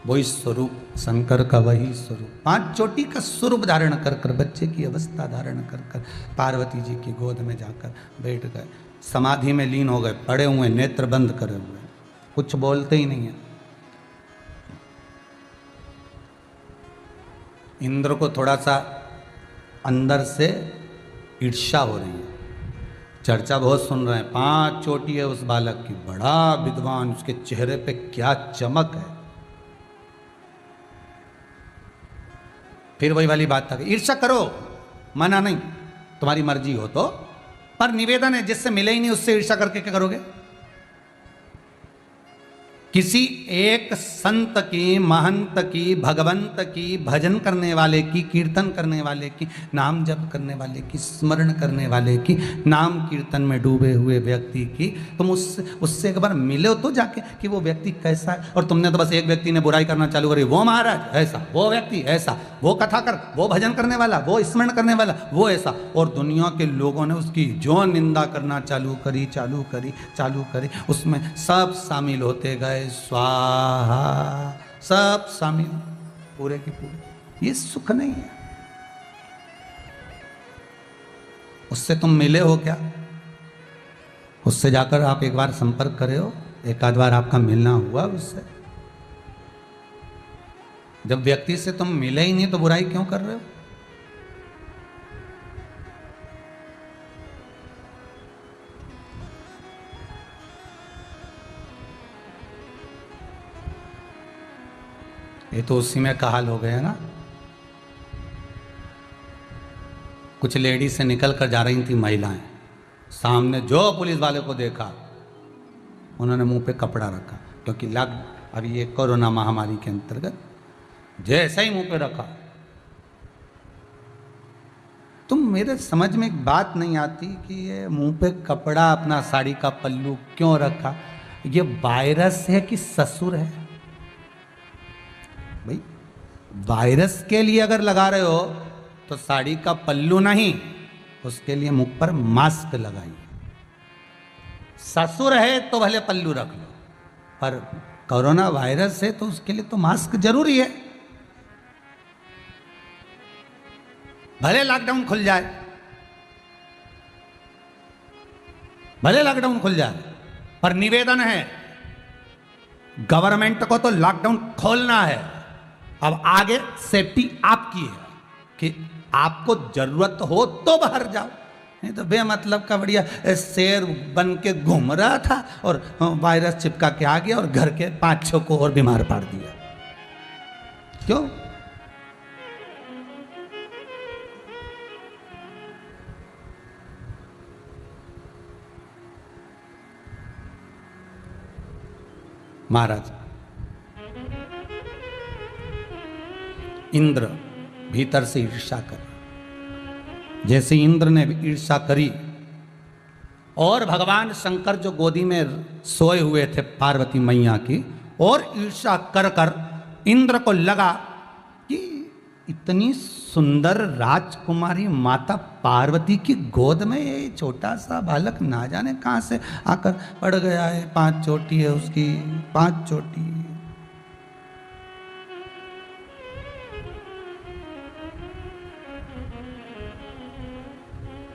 वही स्वरूप, शंकर का वही स्वरूप, पांच चोटी का स्वरूप धारण कर कर, बच्चे की अवस्था धारण कर कर पार्वती जी की गोद में जाकर बैठ गए, समाधि में लीन हो गए, पड़े हुए, नेत्र बंद करे हुए, कुछ बोलते ही नहीं है। इंद्र को थोड़ा सा अंदर से ईर्ष्या हो रही है, चर्चा बहुत सुन रहे हैं, पांच चोटी है उस बालक की, बड़ा विद्वान, उसके चेहरे पे क्या चमक है। फिर वही वाली बात था कि ईर्ष्या करो, मना नहीं, तुम्हारी मर्जी हो तो, पर निवेदन है जिससे मिले ही नहीं उससे ईर्ष्या करके क्या करोगे। किसी एक संत की, महंत की, भगवंत की, भजन करने वाले की, कीर्तन करने वाले की, नाम जप करने वाले की, स्मरण करने वाले की, नाम कीर्तन में डूबे हुए व्यक्ति की तुम उससे एक बार मिलो तो जाके कि वो व्यक्ति कैसा है। और तुमने तो बस एक व्यक्ति ने बुराई करना चालू करी, वो महाराज ऐसा, वो व्यक्ति ऐसा, वो कथा कर, वो भजन करने वाला, वो स्मरण करने वाला, वो ऐसा, और दुनिया के लोगों ने उसकी जो निंदा करना चालू करी, उसमें सब शामिल होते गए, स्वाहा, सब शामिल, पूरे के पूरे। ये सुख नहीं है। उससे तुम मिले हो क्या? उससे जाकर आप एक बार संपर्क करे हो? एक आध बार आपका मिलना हुआ उससे? जब व्यक्ति से तुम मिले ही नहीं तो बुराई क्यों कर रहे हो? ये तो उसी में का हाल हो गया ना। कुछ लेडीज से निकल कर जा रही थी महिलाएं, सामने जो पुलिस वाले को देखा उन्होंने मुंह पे कपड़ा रखा, क्योंकि अभी ये कोरोना महामारी के अंतर्गत जैसा ही मुंह पे रखा। तुम मेरे समझ में एक बात नहीं आती कि ये मुंह पे कपड़ा अपना साड़ी का पल्लू क्यों रखा? ये वायरस है कि ससुर है? भाई वायरस के लिए अगर लगा रहे हो तो साड़ी का पल्लू नहीं, उसके लिए मुख पर मास्क लगाइए। ससुर है तो भले पल्लू रख लो, पर कोरोना वायरस है तो उसके लिए तो मास्क जरूरी है। भले लॉकडाउन खुल जाए, भले लॉकडाउन खुल जाए, पर निवेदन है गवर्नमेंट को तो लॉकडाउन खोलना है। अब आगे सेफ्टी आपकी है कि आपको जरूरत हो तो बाहर जाओ, नहीं तो बेमतलब का बढ़िया शेर बन के घूम रहा था और वायरस चिपका के आ गया और घर के 5-6 को और बीमार पड़ दिया। क्यों? महाराज इंद्र भीतर से ईर्ष्या कर, जैसे इंद्र ने ईर्ष्या करी और भगवान शंकर जो गोदी में सोए हुए थे पार्वती मैया की, और ईर्ष्या कर कर इंद्र को लगा कि इतनी सुंदर राजकुमारी माता पार्वती की गोद में ये छोटा सा बालक ना जाने कहां से आकर पड़ गया है। 5 चोटी है उसकी, 5 चोटी।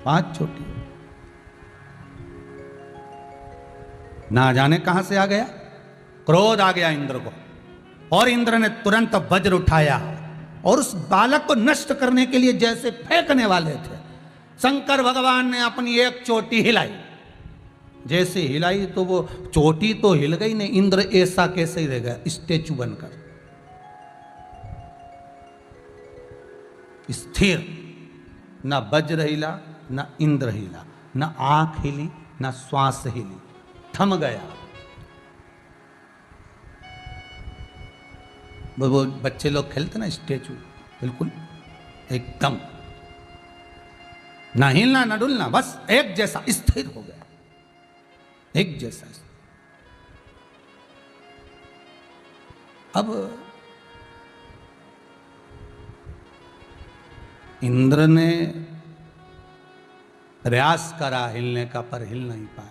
पांच छोटी, ना जाने कहां से आ गया। क्रोध आ गया इंद्र को, और इंद्र ने तुरंत वज्र उठाया और उस बालक को नष्ट करने के लिए जैसे फेंकने वाले थे, शंकर भगवान ने अपनी एक चोटी हिलाई। जैसे हिलाई तो वो चोटी तो हिल गई नहीं, इंद्र ऐसा कैसे ही रह गया स्टेचू बनकर स्थिर। ना वज्र हिला, ना इंद्र हिला, ना आंख हिली, ना श्वास हिली, थम गया। वो बच्चे लोग खेलते ना स्टेचू, बिल्कुल एकदम ना हिलना ना डुलना, बस एक जैसा स्थिर हो गया, एक जैसा। अब इंद्र ने प्रयास करा हिलने का, पर हिल नहीं पाया।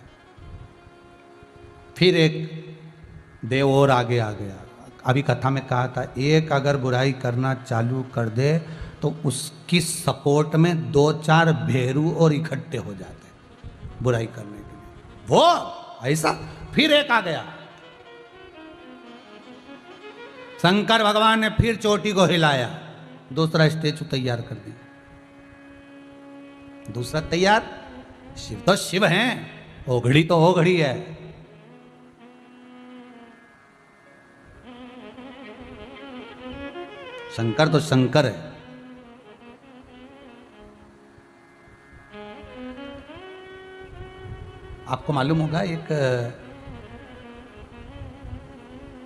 फिर एक देव और आगे आ गया। अभी कथा में कहा था, एक अगर बुराई करना चालू कर दे तो उसकी सपोर्ट में 2-4 भेरू और इकट्ठे हो जाते बुराई करने के लिए। वो ऐसा फिर एक आ गया। शंकर भगवान ने फिर चोटी को हिलाया, दूसरा स्टेचू तैयार कर दिया। दूसरा तैयार। शिव तो शिव हैं, ओघड़ी तो ओघड़ी है। शंकर तो शंकर है। आपको मालूम होगा एक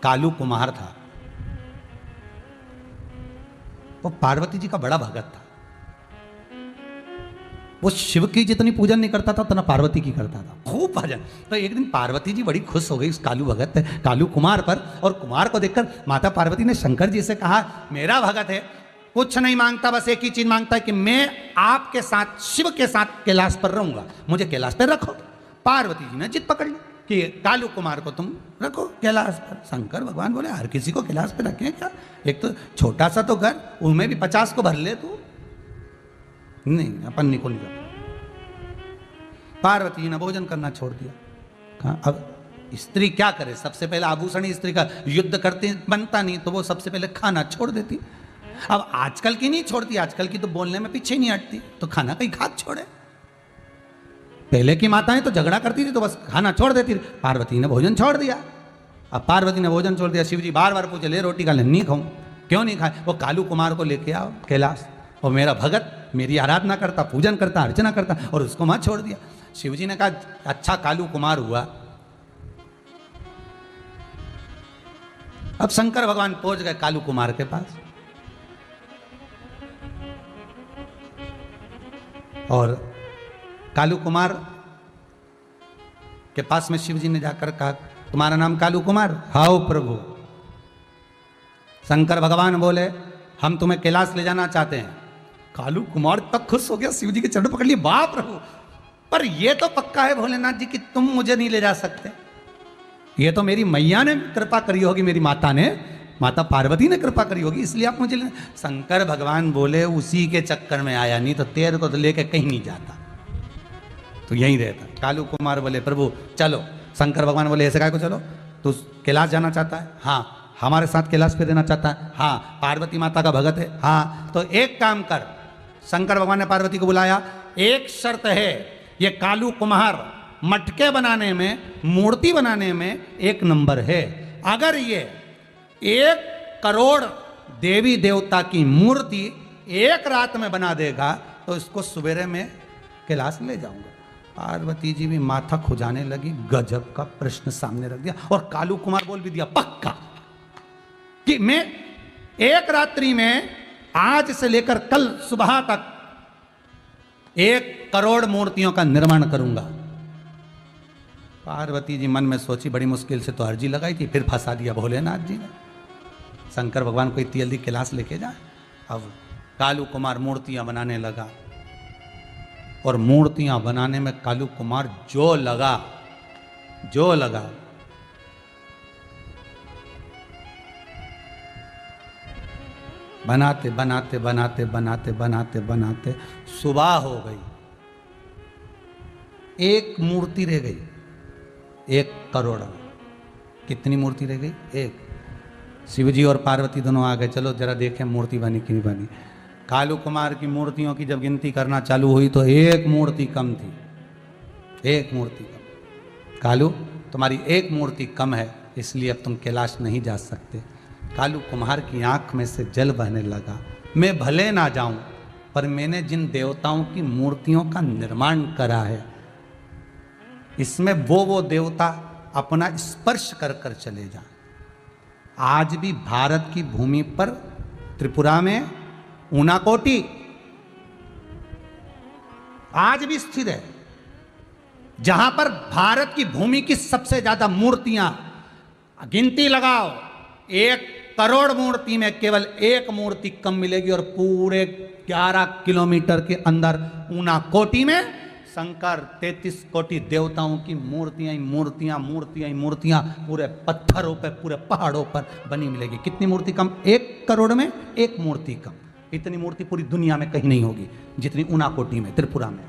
कालू कुमार था, वो पार्वती जी का बड़ा भगत था। वो शिव की जितनी पूजन नहीं करता था उतना पार्वती की करता था, खूब भजन। तो एक दिन पार्वती जी बड़ी खुश हो गई उस कालू भगत कालू कुमार पर, और कुमार को देखकर माता पार्वती ने शंकर जी से कहा, मेरा भगत है, कुछ नहीं मांगता, बस एक ही चीज मांगता है कि मैं आपके साथ शिव के साथ कैलाश पर रहूंगा, मुझे कैलाश पर रखो। पार्वती जी ने जिद पकड़ ली कि कालू कुमार को तुम रखो कैलाश पर। शंकर भगवान बोले, हर किसी को कैलाश पर रखें क्या? एक तो छोटा सा तो घर, उनमें भी 50 को भर ले तू। नहीं, अपन नहीं को नहीं रखा। पार्वती जी ने भोजन करना छोड़ दिया। कहा अब स्त्री क्या करे, सबसे पहले आभूषण ही स्त्री का, युद्ध करती बनता नहीं तो वो सबसे पहले खाना छोड़ देती। अब आजकल की नहीं छोड़ती, आजकल की तो बोलने में पीछे नहीं हटती, तो खाना कहीं खाद छोड़े। पहले की माताएं तो झगड़ा करती थी तो बस खाना छोड़ देती थी। पार्वती ने भोजन छोड़ दिया। अब पार्वती ने भोजन छोड़ दिया, शिव जी बार बार पूछे ले रोटी खा ले, नहीं खाऊं। क्यों नहीं खाए? वो कालू कुमार को लेके आओ कैलाश, और मेरा भगत मेरी आराधना करता, पूजन करता, अर्चना करता, और उसको मत छोड़ दिया। शिव जी ने कहा अच्छा कालू कुमार हुआ। अब शंकर भगवान पहुंच गए कालू कुमार के पास, और कालू कुमार के पास में शिव जी ने जाकर कहा तुम्हारा नाम कालू कुमार? हाओ प्रभु। शंकर भगवान बोले हम तुम्हें कैलाश ले जाना चाहते हैं। कालू कुमार तक खुश हो गया, शिव जी के चरण पकड़ लिए, वाह प्रभु, पर यह तो पक्का है भोलेनाथ जी कि तुम मुझे नहीं ले जा सकते, ये तो मेरी मैया ने कृपा करी होगी, मेरी माता ने, माता पार्वती ने कृपा करी होगी, इसलिए आप मुझे ले। शंकर भगवान बोले उसी के चक्कर में आया, नहीं तो तेरे को तो लेके कहीं नहीं जाता, तो यहीं रहता। कालू कुमार बोले प्रभु चलो। शंकर भगवान बोले ऐसे काय को चलो, तू कैलाश जाना चाहता है? हाँ। हमारे साथ कैलाश पे देना चाहता है? हाँ। पार्वती माता का भगत है? हाँ। तो एक काम कर, शंकर भगवान ने पार्वती को बुलाया, एक शर्त है, ये कालू कुम्हार मटके बनाने में, मूर्ति बनाने में एक नंबर है। अगर ये 1 करोड़ देवी देवता की मूर्ति एक रात में बना देगा तो इसको सवेरे में कैलाश ले जाऊंगा। पार्वती जी भी माथा खुजाने लगी, गजब का प्रश्न सामने रख दिया, और कालू कुमार बोल भी दिया पक्का कि मैं एक रात्रि में आज से लेकर कल सुबह तक 1 करोड़ मूर्तियों का निर्माण करूंगा। पार्वती जी मन में सोची, बड़ी मुश्किल से तो अर्जी लगाई थी, फिर फंसा दिया भोलेनाथ जी ने। शंकर भगवान को इतनी जल्दी कैलाश लेके जाए। अब कालू कुमार मूर्तियां बनाने लगा, और मूर्तियां बनाने में कालू कुमार जो लगा बनाते बनाते बनाते बनाते बनाते बनाते सुबह हो गई, एक मूर्ति रह गई 1 करोड़। कितनी मूर्ति रह गई? 1। शिवजी और पार्वती दोनों आ गए, चलो जरा देखें मूर्ति बनी कि नहीं बनी। कालू कुमार की मूर्तियों की जब गिनती करना चालू हुई तो 1 मूर्ति कम थी, 1 मूर्ति कम। कालू तुम्हारी 1 मूर्ति कम है, इसलिए अब तुम कैलाश नहीं जा सकते। कालू कुम्हार की आंख में से जल बहने लगा, मैं भले ना जाऊं, पर मैंने जिन देवताओं की मूर्तियों का निर्माण करा है, इसमें वो देवता अपना स्पर्श कर कर चले जाएं। आज भी भारत की भूमि पर त्रिपुरा में ऊनाकोटी आज भी स्थिर है, जहां पर भारत की भूमि की सबसे ज्यादा मूर्तियां, गिनती लगाओ 1 करोड़ मूर्ति में केवल 1 मूर्ति कम मिलेगी, और पूरे 11 किलोमीटर के अंदर ऊनाकोटी में शंकर 33 कोटि देवताओं की मूर्तियां मूर्तियां मूर्तियां मूर्तियां पूरे पत्थरों पर, पूरे पहाड़ों पर बनी मिलेगी। कितनी मूर्ति कम? 1 करोड़ में 1 मूर्ति कम। इतनी मूर्ति पूरी दुनिया में कहीं नहीं होगी जितनी ऊनाकोटी में, त्रिपुरा में।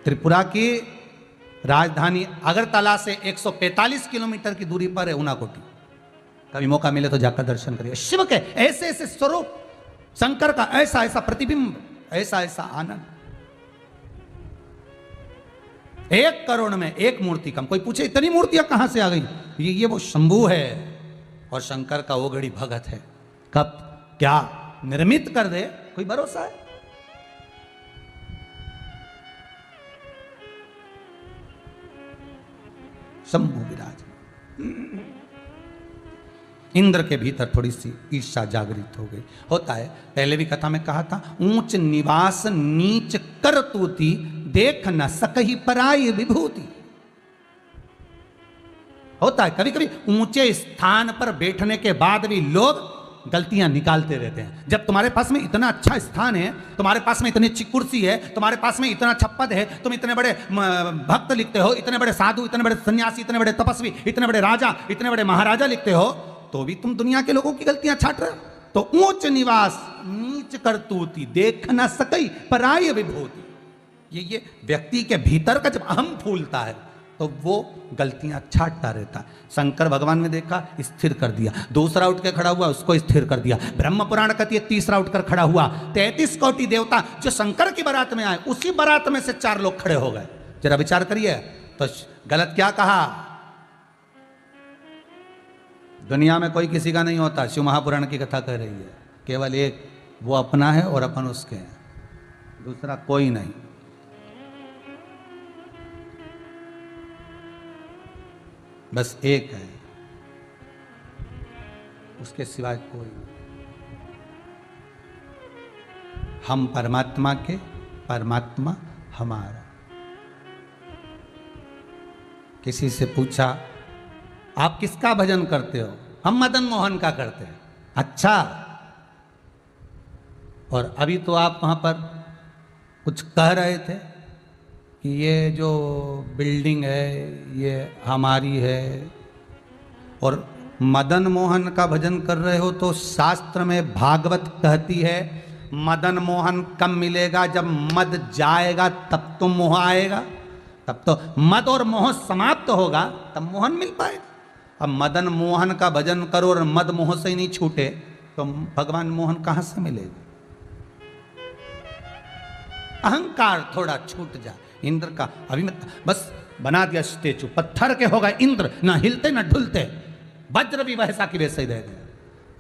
त्रिपुरा की राजधानी अगरतला से 145 किलोमीटर की दूरी पर है ऊनाकोटी। कभी मौका मिले तो जाकर दर्शन करिए। शिव के ऐसे ऐसे स्वरूप, शंकर का ऐसा ऐसा प्रतिबिंब, ऐसा ऐसा आनंद। 1 करोड़ में 1 मूर्ति कम। कोई पूछे इतनी मूर्तियां कहां से आ गई? ये वो शंभू है, और शंकर का वो घड़ी भगत है, कब क्या निर्मित कर दे कोई भरोसा है? शंभू विराज। इंद्र के भीतर थोड़ी सी ईर्ष्या जागृत हो गई। होता है, पहले भी कथा में कहा था, ऊंच निवास नीच कर तूती, देख न सकही पराई विभूति। होता है कभी कभी ऊंचे स्थान पर बैठने के बाद भी लोग गलतियां निकालते रहते हैं। जब तुम्हारे पास में इतना अच्छा स्थान है, तुम्हारे पास में इतनी अच्छी कुर्सी है, तुम्हारे पास में इतना अच्छा पद है, तुम इतने बड़े भक्त लिखते हो, इतने बड़े साधु, इतने बड़े सन्यासी, इतने बड़े तपस्वी, इतने बड़े राजा, इतने बड़े महाराजा लिखते हो, तो भी तुम दुनिया के लोगों की गलतियां छाट रहे हो। तो ऊंच निवास नीच करतूती, देख न सकई पराय विभूति। ये व्यक्ति के भीतर का जब अहम फूलता है तो वो गलतियां छाटता रहता है। शंकर भगवान ने देखा, स्थिर कर दिया। दूसरा उठ के खड़ा हुआ, उसको स्थिर कर दिया। ब्रह्म पुराण कहती है तीसरा उठकर खड़ा हुआ। 33 कोटि देवता जो शंकर की बारात में आए, उसी बारात में से 4 लोग खड़े हो गए। जरा विचार करिए तो गलत क्या कहा? दुनिया में कोई किसी का नहीं होता। शिव महापुराण की कथा कह रही है, केवल एक वो अपना है और अपन उसके हैं, दूसरा कोई नहीं। बस एक है, उसके सिवाय कोई नहीं। हम परमात्मा के, परमात्मा हमारा। किसी से पूछा आप किसका भजन करते हो? हम मदन मोहन का करते हैं। अच्छा, और अभी तो आप वहां पर कुछ कह रहे थे कि ये जो बिल्डिंग है ये हमारी है, और मदन मोहन का भजन कर रहे हो। तो शास्त्र में भागवत कहती है मदन मोहन कब मिलेगा? जब मद जाएगा तब तो मोह आएगा। तब तो मद और मोह समाप्त होगा, तब मोहन मिल पाएगा। अब मदन मोहन का भजन करो और मद मोह से ही नहीं छूटे तो भगवान मोहन कहां से मिलेगा? अहंकार थोड़ा छूट जाए। इंद्र का अभी बस बना दिया स्टेचू, पत्थर के हो गए इंद्र, ना हिलते ना ढुलते। वज्र भी वैसा की वैसे ही रह गए,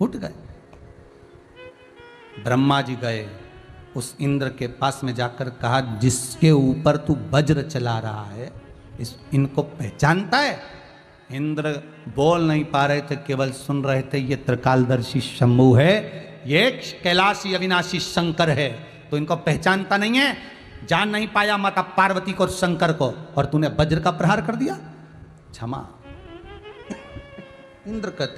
उठ गए। ब्रह्मा जी गए उस इंद्र के पास में जाकर कहा, जिसके ऊपर तू वज्र चला रहा है इनको पहचानता है? इंद्र बोल नहीं पा रहे थे, केवल सुन रहे थे। ये त्रिकालदर्शी शंभु है, ये कैलाशी अविनाशी शंकर है, तो इनको पहचानता नहीं है? जान नहीं पाया माता पार्वती को और शंकर को, और तूने वज्र का प्रहार कर दिया? क्षमा। इंद्र कहते